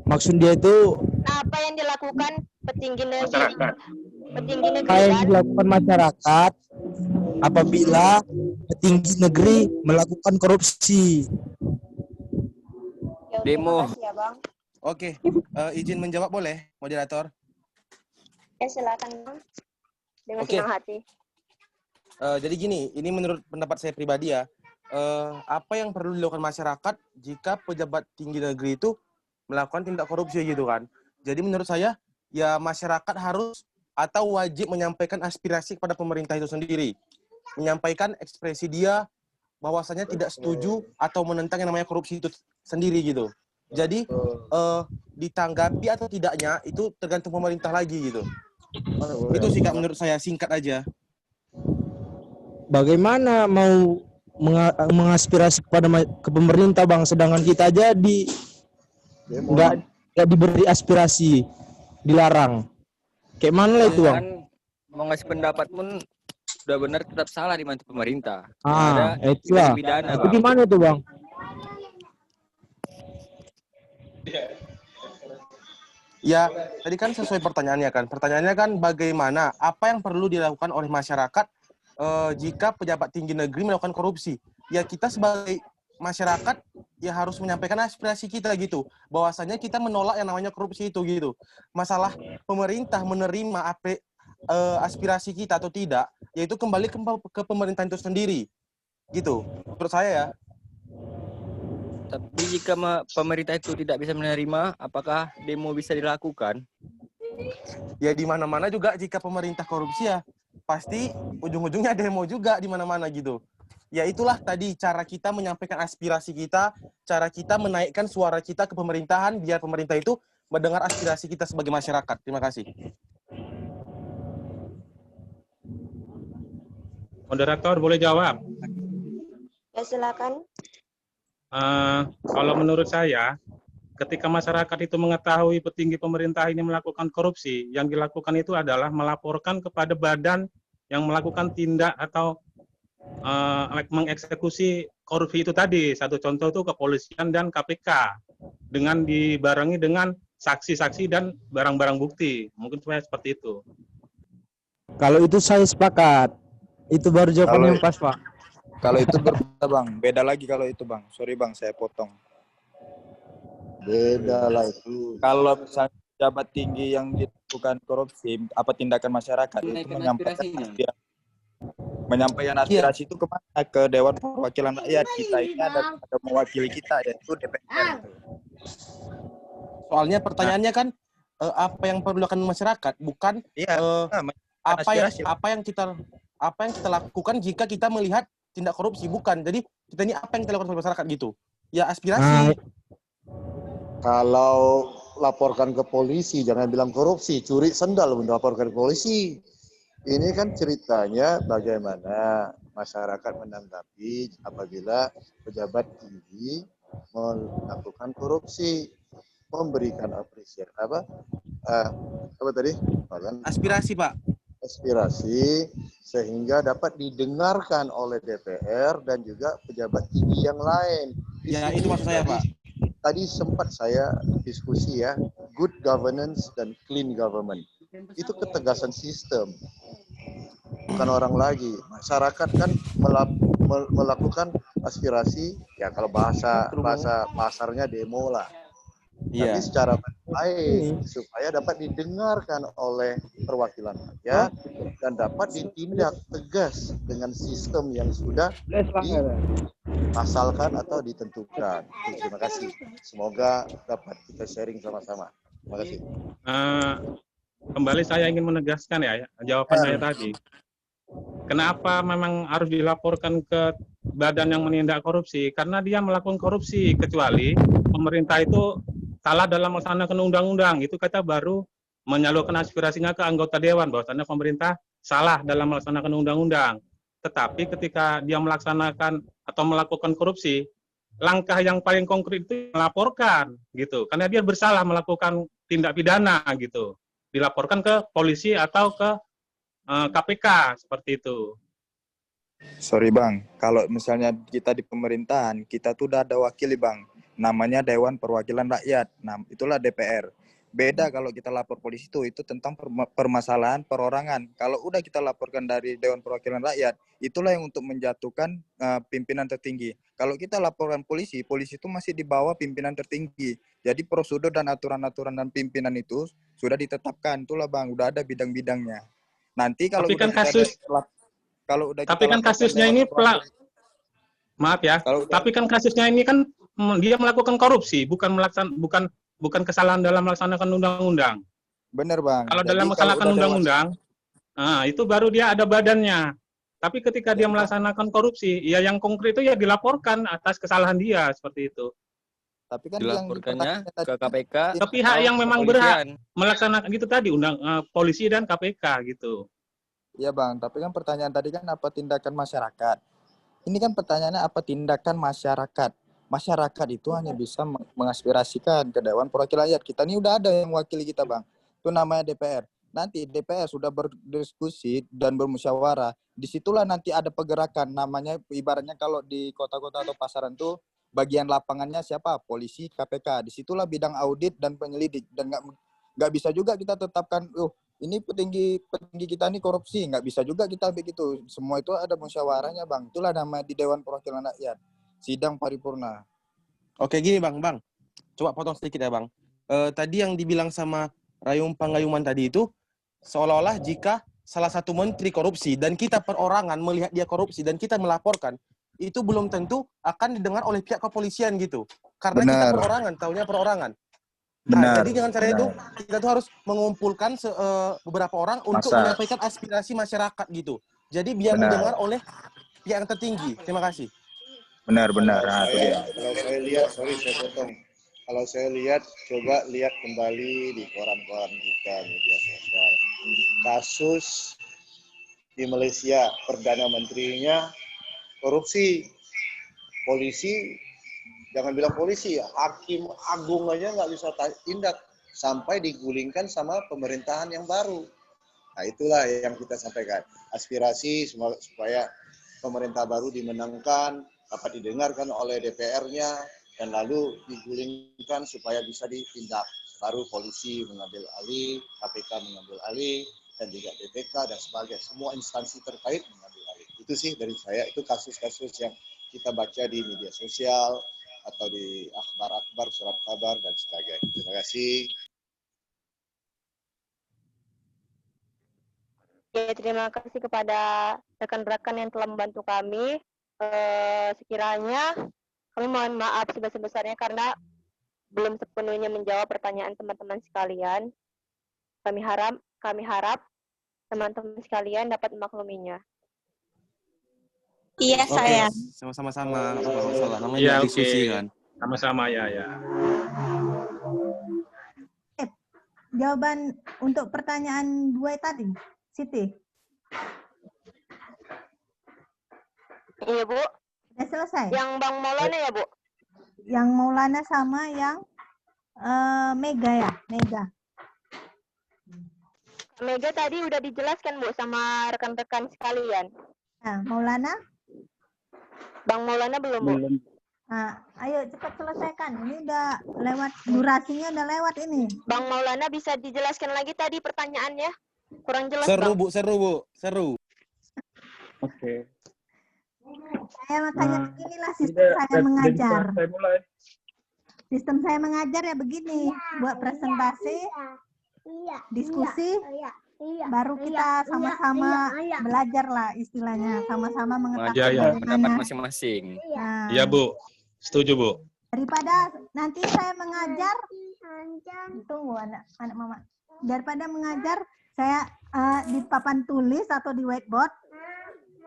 Maksud dia itu Apa yang dilakukan petinggi negeri? Petinggi negeri apa yang kan? dilakukan masyarakat apabila petinggi negeri melakukan korupsi. Demo. Ya Bang. Oke, izin menjawab boleh, moderator? Ya silakan Bang. Dengan Oke. senang hati. Jadi gini, ini menurut pendapat saya pribadi ya, apa yang perlu dilakukan masyarakat jika pejabat tinggi negeri itu melakukan tindak korupsi gitu kan. Jadi menurut saya, ya masyarakat harus atau wajib menyampaikan aspirasi kepada pemerintah itu sendiri. Menyampaikan ekspresi dia bahwasanya tidak setuju atau menentang yang namanya korupsi itu sendiri gitu. Jadi ditanggapi atau tidaknya itu tergantung pemerintah lagi gitu. Itu sih Kak menurut saya, singkat aja. Bagaimana mau mengaspirasi ke pemerintah, Bang, sedangkan kita aja nggak diberi aspirasi, dilarang. Kayak mana lah itu, Bang? Kan mau ngasih pendapat pun udah benar tetap salah di mata pemerintah. Itulah. Pidana, Itu Bang. gimana itu, Bang? Ya, tadi kan sesuai pertanyaannya kan. Pertanyaannya kan bagaimana, apa yang perlu dilakukan oleh masyarakat jika pejabat tinggi negeri melakukan korupsi? Ya kita sebagai masyarakat ya harus menyampaikan aspirasi kita gitu. Bahwasanya kita menolak yang namanya korupsi itu gitu. Masalah pemerintah menerima aspirasi kita atau tidak, yaitu kembali ke pemerintahan itu sendiri. Gitu. Menurut saya ya. Tapi jika pemerintah itu tidak bisa menerima, apakah demo bisa dilakukan? Ya di mana-mana juga jika pemerintah korupsi ya pasti ujung-ujungnya demo juga di mana-mana gitu. Ya itulah tadi cara kita menyampaikan aspirasi kita, cara kita menaikkan suara kita ke pemerintahan biar pemerintah itu mendengar aspirasi kita sebagai masyarakat. Terima kasih. Moderator boleh jawab? Ya silakan. Kalau menurut saya, ketika masyarakat itu mengetahui petinggi pemerintah ini melakukan korupsi, yang dilakukan itu adalah melaporkan kepada badan yang melakukan tindak atau mengeksekusi korupsi itu tadi. Satu contoh itu kepolisian dan KPK, dengan dibarengi dengan saksi-saksi dan barang-barang bukti. Mungkin seperti itu. Kalau itu saya sepakat. Itu baru jawaban yang pas, Pak. Kalau itu berbeda Bang, beda lagi kalau itu Bang. Sorry Bang, saya potong. Beda lah itu. Kalau misalnya pejabat tinggi yang dilakukan korupsi, apa tindakan masyarakat itu menyampaikan aspirasi itu kemana? Ke Dewan Perwakilan Rakyat. Kita ini ada mewakili kita, yaitu DPR. Soalnya pertanyaannya kan apa yang perlu dilakukan masyarakat, bukan apa yang kita lakukan jika kita melihat tindak korupsi, bukan. Jadi kita ini apa yang kita lakukan masyarakat gitu. Ya aspirasi. Kalau laporkan ke polisi, jangan bilang korupsi, curi sendal untuk laporkan ke polisi. Ini kan ceritanya bagaimana masyarakat menanggapi apabila pejabat tinggi melakukan korupsi, memberikan apresiasi apa tadi? Aspirasi, Pak. Aspirasi sehingga dapat didengarkan oleh DPR dan juga pejabat tinggi yang lain. Ya, itu maksud saya, Pak. Tadi sempat saya diskusi ya, good governance dan clean government. Itu ketegasan sistem. Bukan orang lagi. Masyarakat kan melakukan aspirasi, ya kalau bahasa pasarnya demo lah. Iya. Tapi secara baik supaya dapat didengarkan oleh perwakilan rakyat dan dapat ditindak tegas dengan sistem yang sudah dipasalkan atau ditentukan. Terima kasih. Semoga dapat kita sharing sama-sama. Terima kasih. Kembali saya ingin menegaskan ya jawaban saya tadi. Kenapa memang harus dilaporkan ke badan yang menindak korupsi? Karena dia melakukan korupsi, kecuali pemerintah itu salah dalam melaksanakan undang-undang. Itu kita baru menyalurkan aspirasinya ke anggota dewan, bahwasannya pemerintah salah dalam melaksanakan undang-undang. Tetapi ketika dia melaksanakan atau melakukan korupsi, langkah yang paling konkret itu melaporkan, gitu. Karena dia bersalah melakukan tindak pidana, gitu. Dilaporkan ke polisi atau ke KPK, seperti itu. Sorry Bang, kalau misalnya kita di pemerintahan, kita tuh udah ada wakili Bang, namanya Dewan Perwakilan Rakyat, nah itulah DPR. Beda kalau kita lapor polisi itu tentang permasalahan perorangan. Kalau udah kita laporkan dari Dewan Perwakilan Rakyat, itulah yang untuk menjatuhkan pimpinan tertinggi. Kalau kita laporkan polisi, polisi itu masih di bawah pimpinan tertinggi. Jadi prosedur dan aturan-aturan dan pimpinan itu sudah ditetapkan, itulah Bang, udah ada bidang-bidangnya. Nanti kalau tapi kan kasusnya ini maaf ya. Tapi kan kasusnya ini kan dia melakukan korupsi, bukan kesalahan dalam melaksanakan undang-undang. Benar Bang. Kalau dalam melaksanakan undang-undang, itu baru dia ada badannya. Tapi ketika dia melaksanakan korupsi, ya yang konkret itu ya dilaporkan atas kesalahan dia seperti itu. Tapi kan dilaporkannya ke KPK ke pihak yang memang berhak melaksanakan gitu tadi polisi dan KPK gitu. Iya Bang, tapi kan pertanyaan tadi kan apa tindakan masyarakat. Ini kan pertanyaannya apa tindakan masyarakat. Masyarakat itu hanya bisa mengaspirasikan ke Dewan Perwakilan Rakyat. Kita ini udah ada yang mewakili kita Bang. Itu namanya DPR. Nanti DPR sudah berdiskusi dan bermusyawarah. Disitulah nanti ada pergerakan. Namanya ibaratnya kalau di kota-kota atau pasaran tuh bagian lapangannya siapa? Polisi, KPK. Disitulah bidang audit dan penyelidik. Dan nggak bisa juga kita tetapkan, ini petinggi kita ini korupsi. Nggak bisa juga kita begitu. Semua itu ada musyawarahnya Bang. Itulah nama di Dewan Perwakilan Rakyat. Sidang paripurna. Oke gini Bang. Coba potong sedikit ya Bang. Tadi yang dibilang sama Rayum Panggayuman tadi itu, seolah-olah jika salah satu menteri korupsi dan kita perorangan melihat dia korupsi dan kita melaporkan, itu belum tentu akan didengar oleh pihak kepolisian gitu. Karena kita perorangan, tahunya perorangan. Nah, jadi dengan cara itu kita tuh harus mengumpulkan beberapa orang untuk menyampaikan aspirasi masyarakat gitu. Jadi biar didengar oleh pihak yang tertinggi. Terima kasih. Benar. Kalau saya lihat, sorry saya potong. Kalau saya lihat, coba lihat kembali di koran-koran kita, media sosial. Kasus di Malaysia, Perdana Menterinya korupsi, polisi, jangan bilang polisi ya, hakim agung aja nggak bisa tindak sampai digulingkan sama pemerintahan yang baru. Nah itulah yang kita sampaikan, aspirasi supaya pemerintah baru dimenangkan, dapat didengarkan oleh DPR-nya, dan lalu digulingkan supaya bisa ditindak. Baru polisi mengambil alih, KPK mengambil alih, dan juga BPK dan sebagainya. Semua instansi terkait mengambil alih. Itu sih dari saya, itu kasus-kasus yang kita baca di media sosial atau di akhbar-akhbar, surat kabar, dan sebagainya. Terima kasih. Ya, terima kasih kepada rekan-rekan yang telah membantu kami. Sekiranya kami mohon maaf sebesar-besarnya karena belum sepenuhnya menjawab pertanyaan teman-teman sekalian. Kami harap teman-teman sekalian dapat memakluminya. Iya, saya. Sama-sama, nggak apa-apa, masalah. Namanya Iya, juga oke. diskusi kan. Sama-sama ya. Jawaban untuk pertanyaan 2 tadi, Siti. Iya, Bu. Sudah selesai? Yang Bang Maulana ya, Bu? Yang Maulana sama yang Mega ya? Mega tadi udah dijelaskan, Bu, sama rekan-rekan sekalian. Nah, Maulana? Bang Maulana belum, Bu? Nah, ayo cepat selesaikan. Ini udah lewat, durasinya udah lewat ini. Bang Maulana bisa dijelaskan lagi tadi pertanyaannya? Kurang jelas, Seru, Bang. Bu, seru. Oke. Saya makanya beginilah sistem saya mengajar. Sistem saya mengajar ya begini, buat presentasi, diskusi, baru kita sama-sama belajar lah istilahnya, sama-sama mengetahui ya pendapat bagaimana. masing-masing. Nah, Iya, Bu. Setuju, Bu. daripada nanti saya mengajar, tunggu anak mama, daripada mengajar saya di papan tulis atau di whiteboard,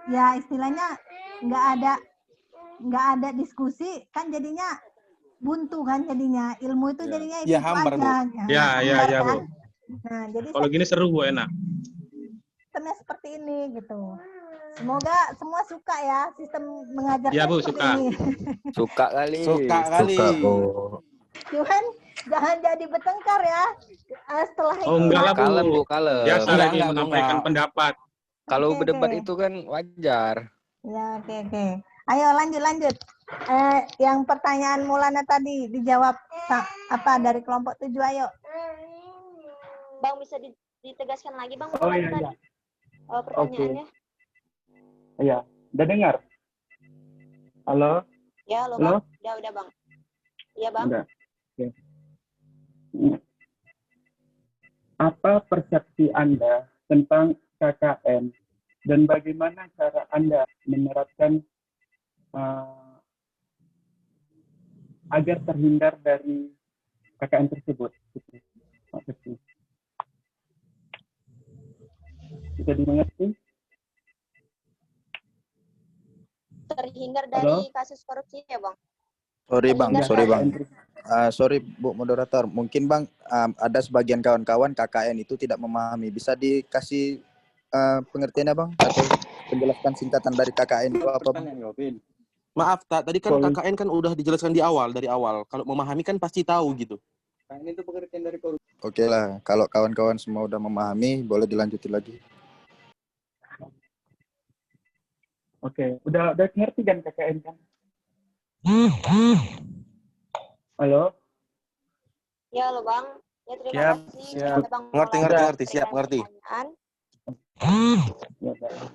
ya istilahnya nggak ada diskusi, kan jadinya buntu kan, jadinya ilmu itu jadinya itu hambar, Bu. aja. Ya, Kan? Bu. Nah, jadi Kalau gini seru, Bu, enak. sistemnya seperti ini gitu. Semoga semua suka ya sistem mengajar Iya, Bu, seperti suka. ini. Suka kali. Suka kali. Cuman jangan jadi bertengkar ya. Setelah Oh, enggak lah, Bu. Kalem, Bu, kalem. Biasa Enggak, lagi enggak, Bu, menyampaikan enggak. pendapat. Kalau Oke, berdebat oke. itu kan wajar. Ya, oke. Ayo lanjut. Yang pertanyaan Maulana tadi dijawab apa dari kelompok 7, ayo. Bang, bisa ditegaskan lagi, Bang, Oh, Maulana iya, tadi? Pertanyaannya. Iya, udah dengar? Halo? Ya, halo, Halo? Bang. Udah, Bang. Iya, Bang. Udah. Oke. Apa persepsi Anda tentang KKN dan bagaimana cara Anda menerapkan agar terhindar dari KKN tersebut? Bisa dimengerti? Terhindar Halo? dari kasus korupsi ya, Bang? Sorry Bang, Terhindar sorry dari- Bang. Sorry Bu moderator, mungkin Bang ada sebagian kawan-kawan KKN itu tidak memahami. Bisa dikasih pengertiannya Bang atau penjelasan singkatan dari KKN itu apa Bang? Maaf, tadi kan KKN kan udah dijelaskan dari awal. Kalau memahami kan pasti tahu gitu. KKN itu pengertian dari korupsi. Oke lah, kalau kawan-kawan semua udah memahami, boleh dilanjutin lagi. Oke, udah ngerti kan KKN kan? Halo? Ya, halo, Bang. Ya, terima Siap, kasih. siap. Ada Bang Ngerti, Maulana ngerti, siap, memberikan ngerti. pertanyaan. Ya, baik.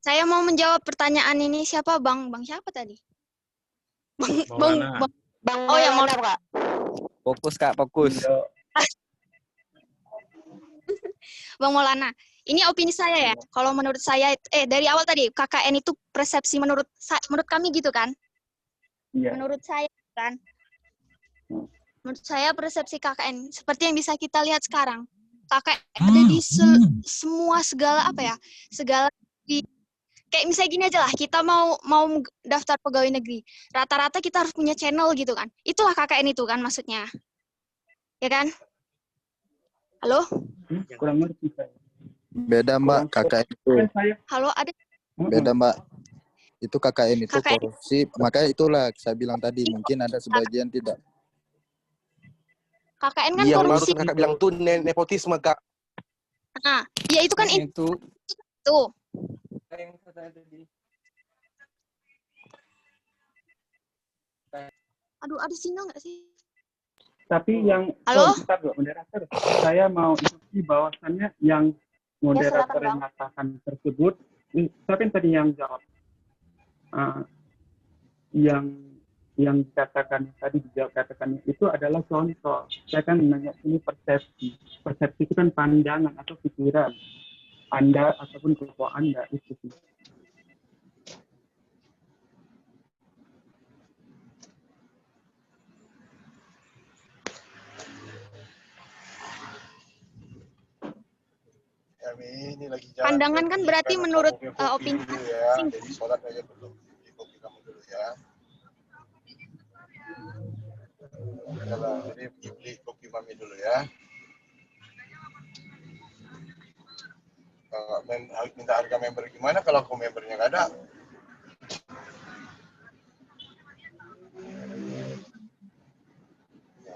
Saya mau menjawab pertanyaan ini siapa Bang? Bang siapa tadi? Maulana. Bang Oh ya, Maulana, Kak. Fokus Kak, fokus. Bang Maulana. Ini opini saya ya. Kalau menurut saya dari awal tadi KKN itu persepsi menurut kami gitu kan? Iya. Menurut saya kan. Menurut saya persepsi KKN seperti yang bisa kita lihat sekarang. KKN ada di semua segala kayak misalnya gini aja lah, kita mau daftar pegawai negeri, rata-rata kita harus punya channel gitu kan. Itulah KKN itu kan maksudnya. Ya kan? Halo? Kurang ngerti saya. Beda Mbak, KKN itu. Halo, ada? Beda Mbak. Itu KKN itu KKN. korupsi. Makanya itulah saya bilang tadi, mungkin ada sebagian tidak. KKN kan Iya, korupsi. barusan kakak bilang tuh nepotisme, Kak. Nah, ya itu kan itu tuh. Aduh, ada sinyal nggak sih? Tapi yang Halo? bentar, Bu, moderator, saya mau instruksi bahwasannya yang moderator silakan, yang mengatakan tersebut, siapa yang tadi yang jawab? Yang yang dikatakan tadi dijawab katakan itu adalah contoh. Saya kan nanya ini persepsi. Persepsi itu kan pandangan atau pikiran Anda ataupun kelompok Anda itu sih. Ini lagi jalan. Pandangan kan berarti menurut opini ya. Jadi sholat aja belum. Beli kopi kamu dulu ya. Jadi beli kopi mami dulu ya. Minta harga member gimana kalau aku membernya nggak ada? Ya,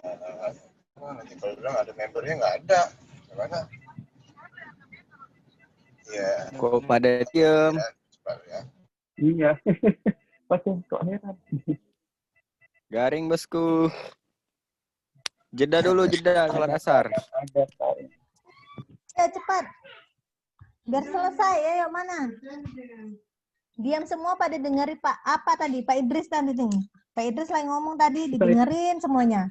nanti kalau bilang ada membernya nggak ada, gimana? Ya. Kok pada diem? Ya. Iya. Pasti kok heran. Garing bosku. Jeda dulu, jeda sholat asar. Ya cepat. Biar selesai ya, yuk mana? Diam semua pada dengerin Pak. Apa tadi? Pak Idris tadi nih. Pak Idris lagi ngomong tadi, didengerin semuanya.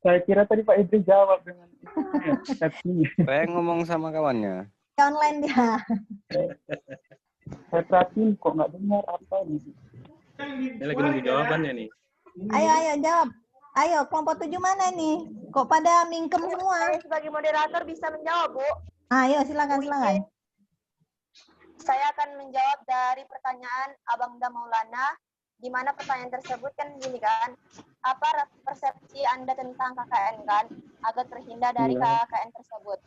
Saya kira tadi Pak Idris jawab dengan persepsinya. Saya ngomong sama kawannya. Online dia. Saya perhatiin kok nggak dengar apa gitu. Ini lagi nunggu jawabannya nih. Ayo jawab. Ayo, kelompok 7 mana nih? Kok pada mingkem semua? Saya sebagai moderator bisa menjawab, Bu. Ayo, silakan. Saya akan menjawab dari pertanyaan Abang Maulana, di mana pertanyaan tersebut kan gini kan, apa persepsi Anda tentang KKN kan, agar terhindar dari KKN tersebut.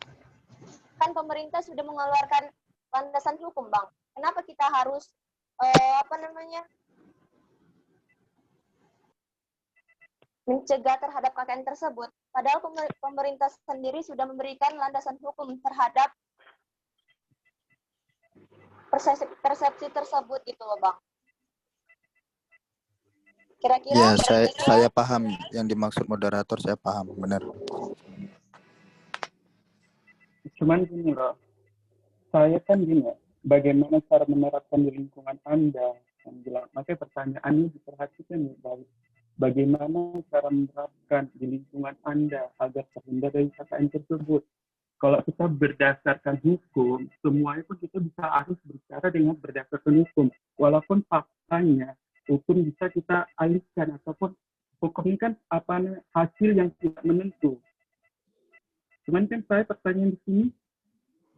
Kan pemerintah sudah mengeluarkan landasan hukum, Bang. Kenapa kita harus mencegah terhadap KKN tersebut? Padahal pemerintah sendiri sudah memberikan landasan hukum terhadap persepsi tersebut gitu loh, Bang. Kira-kira Ya, saya paham yang dimaksud moderator, saya paham, benar. Cuman gini loh, saya kan gini, bagaimana cara menerapkan di lingkungan Anda? Makanya pertanyaannya diperhatikan nih, baik. Bagaimana cara menerapkan di lingkungan Anda agar terhindar dari KKN tersebut? Kalau kita berdasarkan hukum, semuanya pun kita bisa harus berbicara dengan berdasarkan hukum. Walaupun faktanya, hukum bisa kita alihkan, ataupun hukum ini kan hasil yang tidak menentu. Cuman kan saya pertanyaan di sini,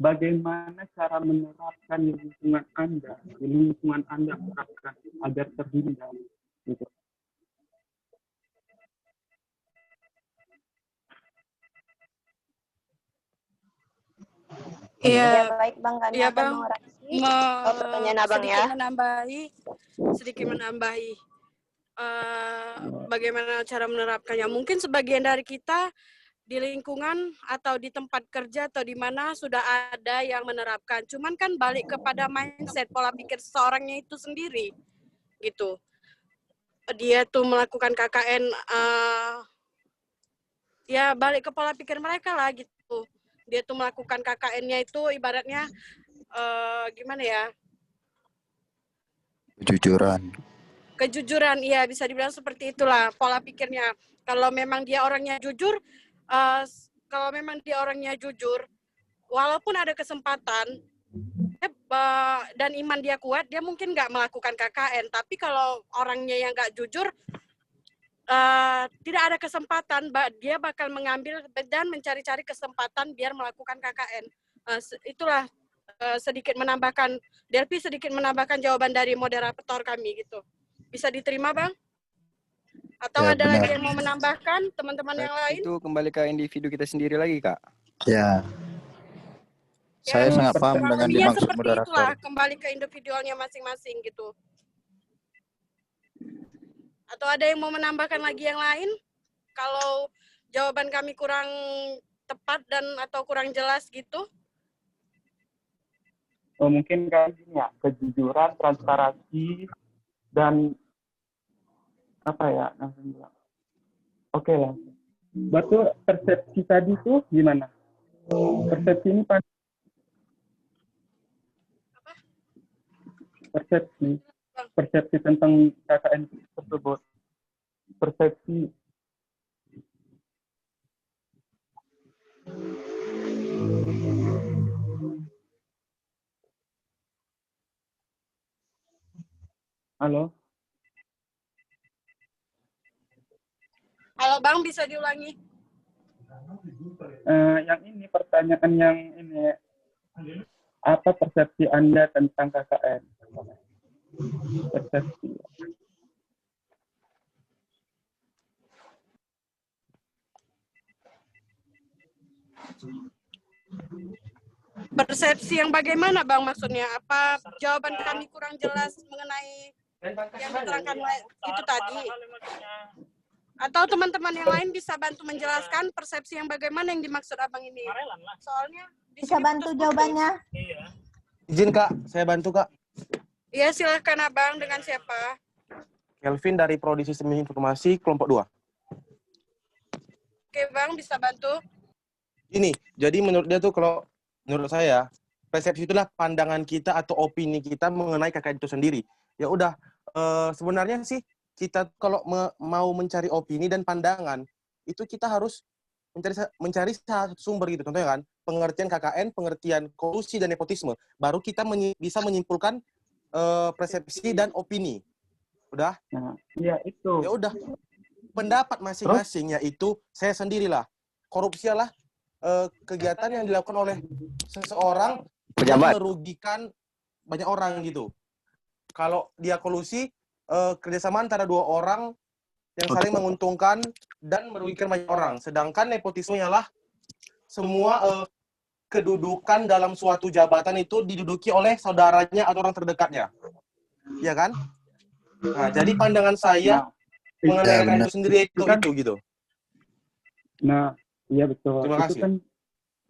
bagaimana cara menerapkan di lingkungan Anda menerapkan agar terhindar gitu. Iya, baik Bang, kami Iya, akan Bang. mengoreksi pertanyaan Abang ya. Sedikit menambahi bagaimana cara menerapkannya. Mungkin sebagian dari kita di lingkungan atau di tempat kerja atau di mana sudah ada yang menerapkan. Cuman kan balik kepada mindset, pola pikir seseorangnya itu sendiri, gitu. Dia tuh melakukan KKN, ya balik ke pola pikir mereka lah, gitu. Dia tuh melakukan KKN-nya itu ibaratnya gimana ya? Kejujuran, iya bisa dibilang seperti itulah pola pikirnya. Kalau memang dia orangnya jujur, walaupun ada kesempatan dan iman dia kuat, dia mungkin nggak melakukan KKN. Tapi kalau orangnya yang nggak jujur, tidak ada kesempatan, dia bakal mengambil dan mencari-cari kesempatan biar melakukan KKN. Itulah sedikit menambahkan, Delphi sedikit menambahkan jawaban dari moderator kami gitu. Bisa diterima, Bang? Atau Ya, ada benar. lagi yang mau menambahkan teman-teman yang lain? Itu kembali ke individu kita sendiri lagi, Kak. Ya. Saya sangat paham dengan dimaksud Seperti moderator. itulah, kembali ke individualnya masing-masing gitu. Atau ada yang mau menambahkan lagi yang lain? Kalau jawaban kami kurang tepat dan atau kurang jelas gitu? Mungkin kayak gini ya, kejujuran, transparansi, dan apa ya? Oke lah. Betul, persepsi tadi tuh gimana? Persepsi ini apa? Persepsi. persepsi tentang KKN tersebut. Persepsi. Halo? Halo Bang, bisa diulangi? Yang ini pertanyaan yang ini, apa persepsi Anda tentang KKN? Persepsi. Persepsi yang bagaimana Bang maksudnya? Apa jawaban kami kurang jelas mengenai yang diterangkan itu tadi? Atau teman-teman yang lain bisa bantu menjelaskan persepsi yang bagaimana yang dimaksud Abang ini? Soalnya Bisa bantu jawabannya? Izin Kak, saya bantu Kak. Iya, silahkan Abang. Dengan siapa? Kelvin dari Prodi Sistem Informasi kelompok 2. Oke Bang, bisa bantu? Ini, jadi menurut dia tuh kalau menurut saya, persepsi itulah pandangan kita atau opini kita mengenai KKN itu sendiri. Ya udah, sebenarnya sih kita kalau mau mencari opini dan pandangan, itu kita harus mencari satu sumber gitu. Contohnya kan, pengertian KKN, pengertian kolusi dan nepotisme. Baru kita bisa menyimpulkan persepsi dan opini. Udah? Nah, iya itu. Ya udah. Pendapat masing-masing yaitu saya sendirilah. Korupsi adalah kegiatan yang dilakukan oleh seseorang yang merugikan banyak orang gitu. Kalau dia kolusi, kerjasama antara dua orang yang saling menguntungkan dan merugikan banyak orang. Sedangkan nepotisme ialah semua kedudukan dalam suatu jabatan itu diduduki oleh saudaranya atau orang terdekatnya. Iya kan? Nah, jadi pandangan saya mengenai KKN itu sendiri itu gitu. Nah, iya betul. Terima kasih. Itu kan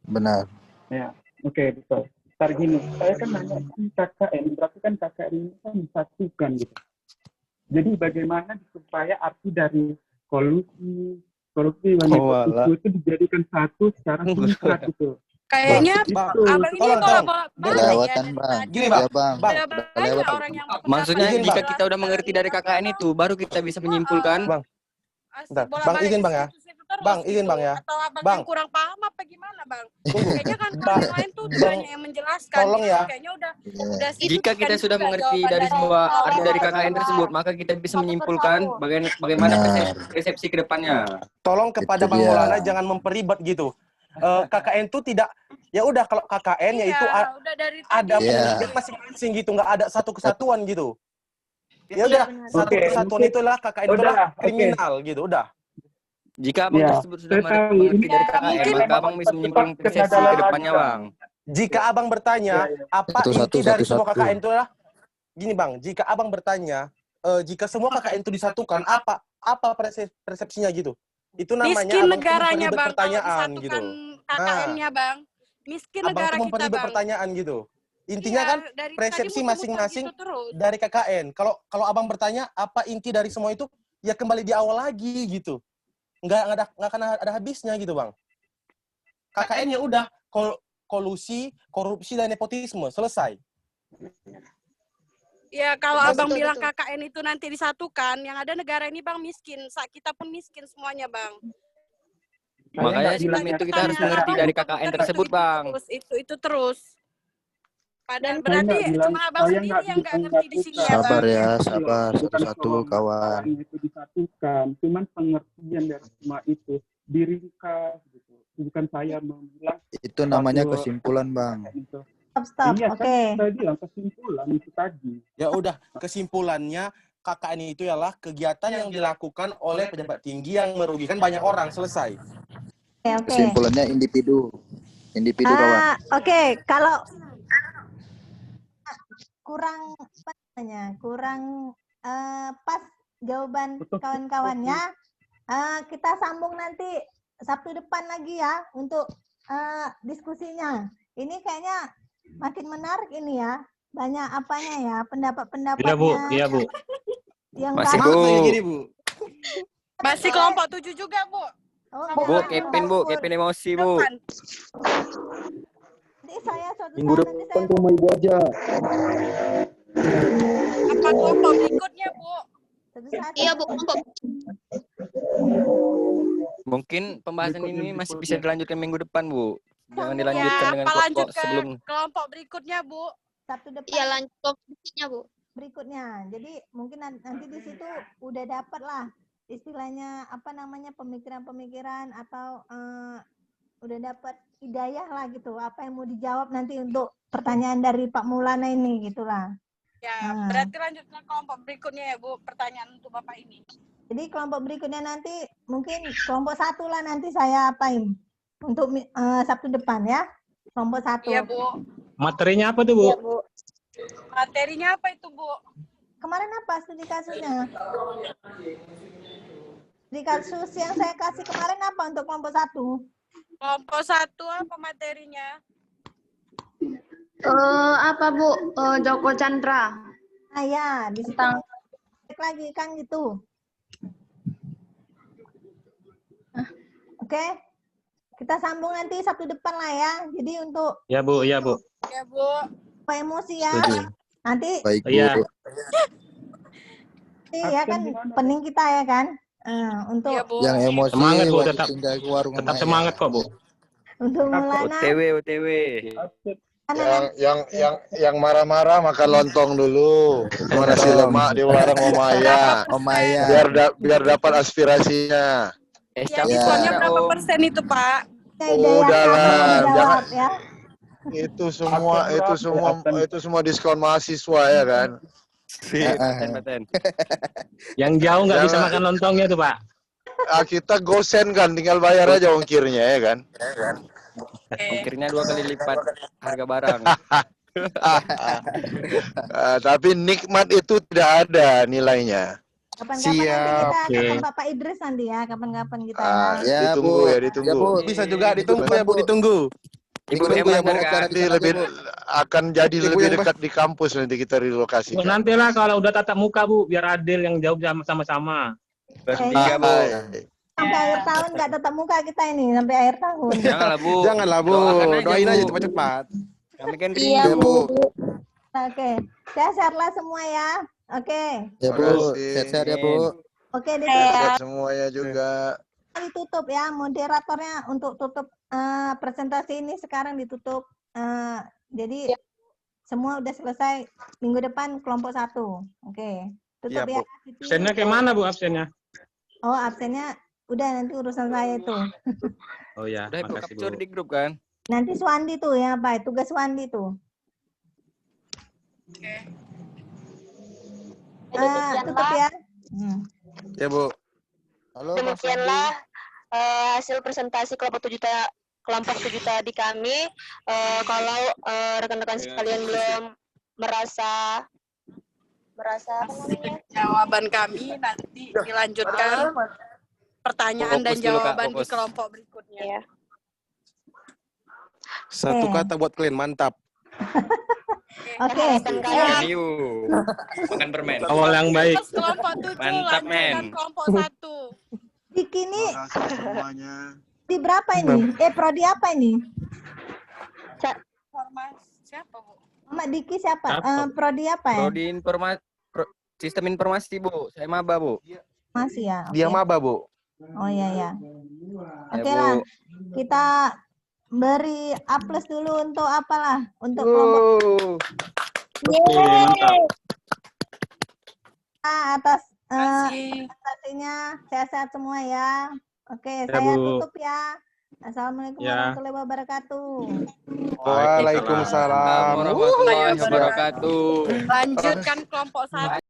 Benar. ya, oke betul. Ntar gini, saya kan nanya KKN, berarti kan KKN ini kan disatukan gitu. Jadi bagaimana supaya arti dari kolusi itu dijadikan satu secara singkat gitu. Kayaknya Abang ini Kelewatan Bang. Gini Bang, Kelewat. Maksudnya jika kita udah mengerti dari KKN itu, baru kita bisa menyimpulkan. Bang, Bang izin Bang ya. Bang, izin Bang ya. Atau Abang Bang. yang kurang paham apa gimana Bang? Kayaknya kan yang lain tuh banyak yang menjelaskan. Tolong ya. Kayaknya udah Jika kita sudah mengerti dari semua arti dari KKN tersebut, maka kita bisa menyimpulkan bagaimana persepsi ke depannya. Tolong kepada Bang Maulana jangan memperibet gitu. KKN itu tidak, ya udah kalau KKN yaitu ada pendidikan masing-masing gitu, nggak ada satu kesatuan gitu. Ya udah, satu kesatuan itulah KKN itulah kriminal gitu, udah. Jika Abang tersebut sudah mengerti dari KKN, maka Abang bisa menyimpulkan persepsi ke depannya, Bang. Jika Abang bertanya, apa inti dari semua KKN itu adalah, gini Bang, jika Abang bertanya, jika semua KKN itu disatukan, apa persepsinya gitu? Itu namanya miskin Abang negaranya memperibet Bang, pertanyaan kalau gitu. KKN-nya Bang. Miskin Abang negara tuh kita memperibet Bang. pertanyaan gitu. Intinya kan dari persepsi tadi masing-masing gitu terus. dari KKN. Kalau Abang bertanya apa inti dari semua itu, ya kembali di awal lagi gitu. Nggak akan ada habisnya gitu Bang. KKN ya udah kolusi, korupsi dan nepotisme selesai. Ya kalau Abang bilang KKN itu nanti disatukan, yang ada negara ini Bang miskin, kita pun miskin semuanya Bang. Makanya sebelum itu kita harus mengerti dari KKN tersebut Bang. Itu terus. Padahal berarti cuma Abang sendiri yang nggak ngerti di sini ya Bang. Sabar ya, sabar. Satu-satu kawan. Itu disatukan, cuman pengertian dari semua itu diringkas gitu. Bukan saya bilang. Itu namanya kesimpulan Bang. Stop. Iya, Oke. kan saya bilang kesimpulan itu tadi. Ya udah, kesimpulannya KKN itu ialah kegiatan yang dilakukan oleh pejabat tinggi yang merugikan banyak orang, selesai. Oke. Kesimpulannya individu kawan. Oke, kalau kurang pas jawaban kawan-kawannya, kita sambung nanti Sabtu depan lagi ya untuk diskusinya. Ini kayaknya makin menarik ini ya, banyak apanya ya, pendapat-pendapatnya. Iya Bu. Yang Masih Bu. Masih kelompok 7 juga Bu. Bu, Kevin emosi Bu. Nanti saya suatu Minggu saat depan ke rumah Ibu aja. Apa kelompok berikutnya, Bu. Iya, Bu. Kelompok. Mungkin pembahasan ini masih bisa dilanjutkan minggu depan, Bu. Jangan Ya, dilanjutkan dengan apa lanjut kelompok ke sebelum. kelompok berikutnya, Bu? Sabtu depan. Iya, lanjut kelompok berikutnya, Bu. Berikutnya. Jadi mungkin nanti di situ udah dapat lah istilahnya apa namanya pemikiran-pemikiran atau udah dapat hidayah lah gitu. Apa yang mau dijawab nanti untuk pertanyaan dari Pak Maulana ini gitulah. Ya, berarti lanjut ke kelompok berikutnya ya, Bu. Pertanyaan untuk Bapak ini. Jadi kelompok berikutnya nanti mungkin kelompok 1 lah nanti saya apain untuk Sabtu depan ya. Kelompok 1. Iya, Bu. Materinya apa tuh, Bu? Iya, Bu. Materinya apa itu, Bu? Kemarin apa studi kasusnya? Studi kasus yang saya kasih kemarin apa untuk kelompok 1? Kelompok 1 apa materinya? Apa Bu? Joko Chandra. Ah ya, di situ cek lagi kan gitu. Oke. Kita sambung nanti Sabtu depan lah ya. Jadi untuk Ya, Bu. Iya, Bu. Ya, Bu. apa emosi ya. Setuju. Nanti Baik, Bu. Iya. ya kan pening kita ya kan. Untuk Iya, Bu. Yang emosi Semangat, Bu. wajib Tetap, pindah ke warung tetap Maya. semangat kok, Bu. untuk Maulana OTW. Yang marah-marah makan lontong dulu. Sama nasi lemak di warung Omaya. Omaya. Biar dapat aspirasinya. Ya, diskonnya berapa persen itu, Pak? Udahlah, jangan. ya. Itu semua diskon mahasiswa ya kan. Paten. Yang jauh nggak bisa Jangan. makan lontongnya tuh, Pak. Kita gosen kan, tinggal bayar aja ongkirnya ya kan. Ongkirnya 2 kali lipat harga barang. Tapi nikmat itu tidak ada nilainya. Kapan-kapan nanti kita kapan Bapak Idris nanti ya, kapan-kapan kita ya. Ditunggu ya, ditunggu. Ya, Bu. Bisa juga ditunggu ya, Bu, ditunggu. Ibu Ditunggu ya, Bu. Nanti lebih akan jadi lebih dekat di kampus nanti kita relokasi. Bu, nantilah kalau udah tatap muka, Bu, biar adil yang jauh sama-sama. Bertiga, Bu. Sampai akhir tahun nggak tetap muka kita ini sampai akhir tahun. Janganlah, Bu. Janganlah, Bu. Doain aja cepat-cepat. Kami kan Iya, rindu. Bu. Oke, sehat-sehatlah semua ya. Oke. Ya, Bu. Sehat-sehat ya, Bu. Oke, Sehat semuanya juga. ditutup ya, moderatornya untuk tutup presentasi ini sekarang ditutup. Jadi semua udah selesai minggu depan kelompok 1. Oke, tutup ya. Absennya kayak mana, Bu, absennya? Oh, absennya udah nanti urusan saya itu. Oh ya, Udah Ibu makasih, Bu. capture di grup kan? Nanti Swandi tuh ya, Pak, tugas Swandi tuh. Tutup ya. Ya, Bu. Halo, Demikianlah hasil presentasi kelompok 7 tadi kami. Kalau rekan-rekan sekalian belum merasa apa namanya? Jawaban kami nanti dilanjutkan pertanyaan dan Fokus dulu, Kak, jawaban di fokus. kelompok berikutnya. Ya. Satu kata buat kalian, mantap. Oke. Menu. Makan permen. Awal yang baik. Kelompok 7 Mantap, men. lanjutkan kelompok 1. Diki ini Semuanya. di berapa ini? Prodi apa ini? Informasi siapa, Bu? Mbak Diki siapa? Apa? Prodi apa ya? Prodi sistem informasi, Bu. Saya maba, Bu. Masih ya. Dia Oke. maba, Bu. Oh iya ya. Oke Bu. lah. Kita beri aplaus dulu untuk apalah untuk kelompok Oke, mantap. atas Kasih. presentasinya. Sehat-sehat semua ya. Oke, Ya, saya Bu. tutup ya. Assalamualaikum Ya. warahmatullahi wabarakatuh. Waalaikumsalam. Warahmatullahi wabarakatuh. Lanjutkan kelompok 1.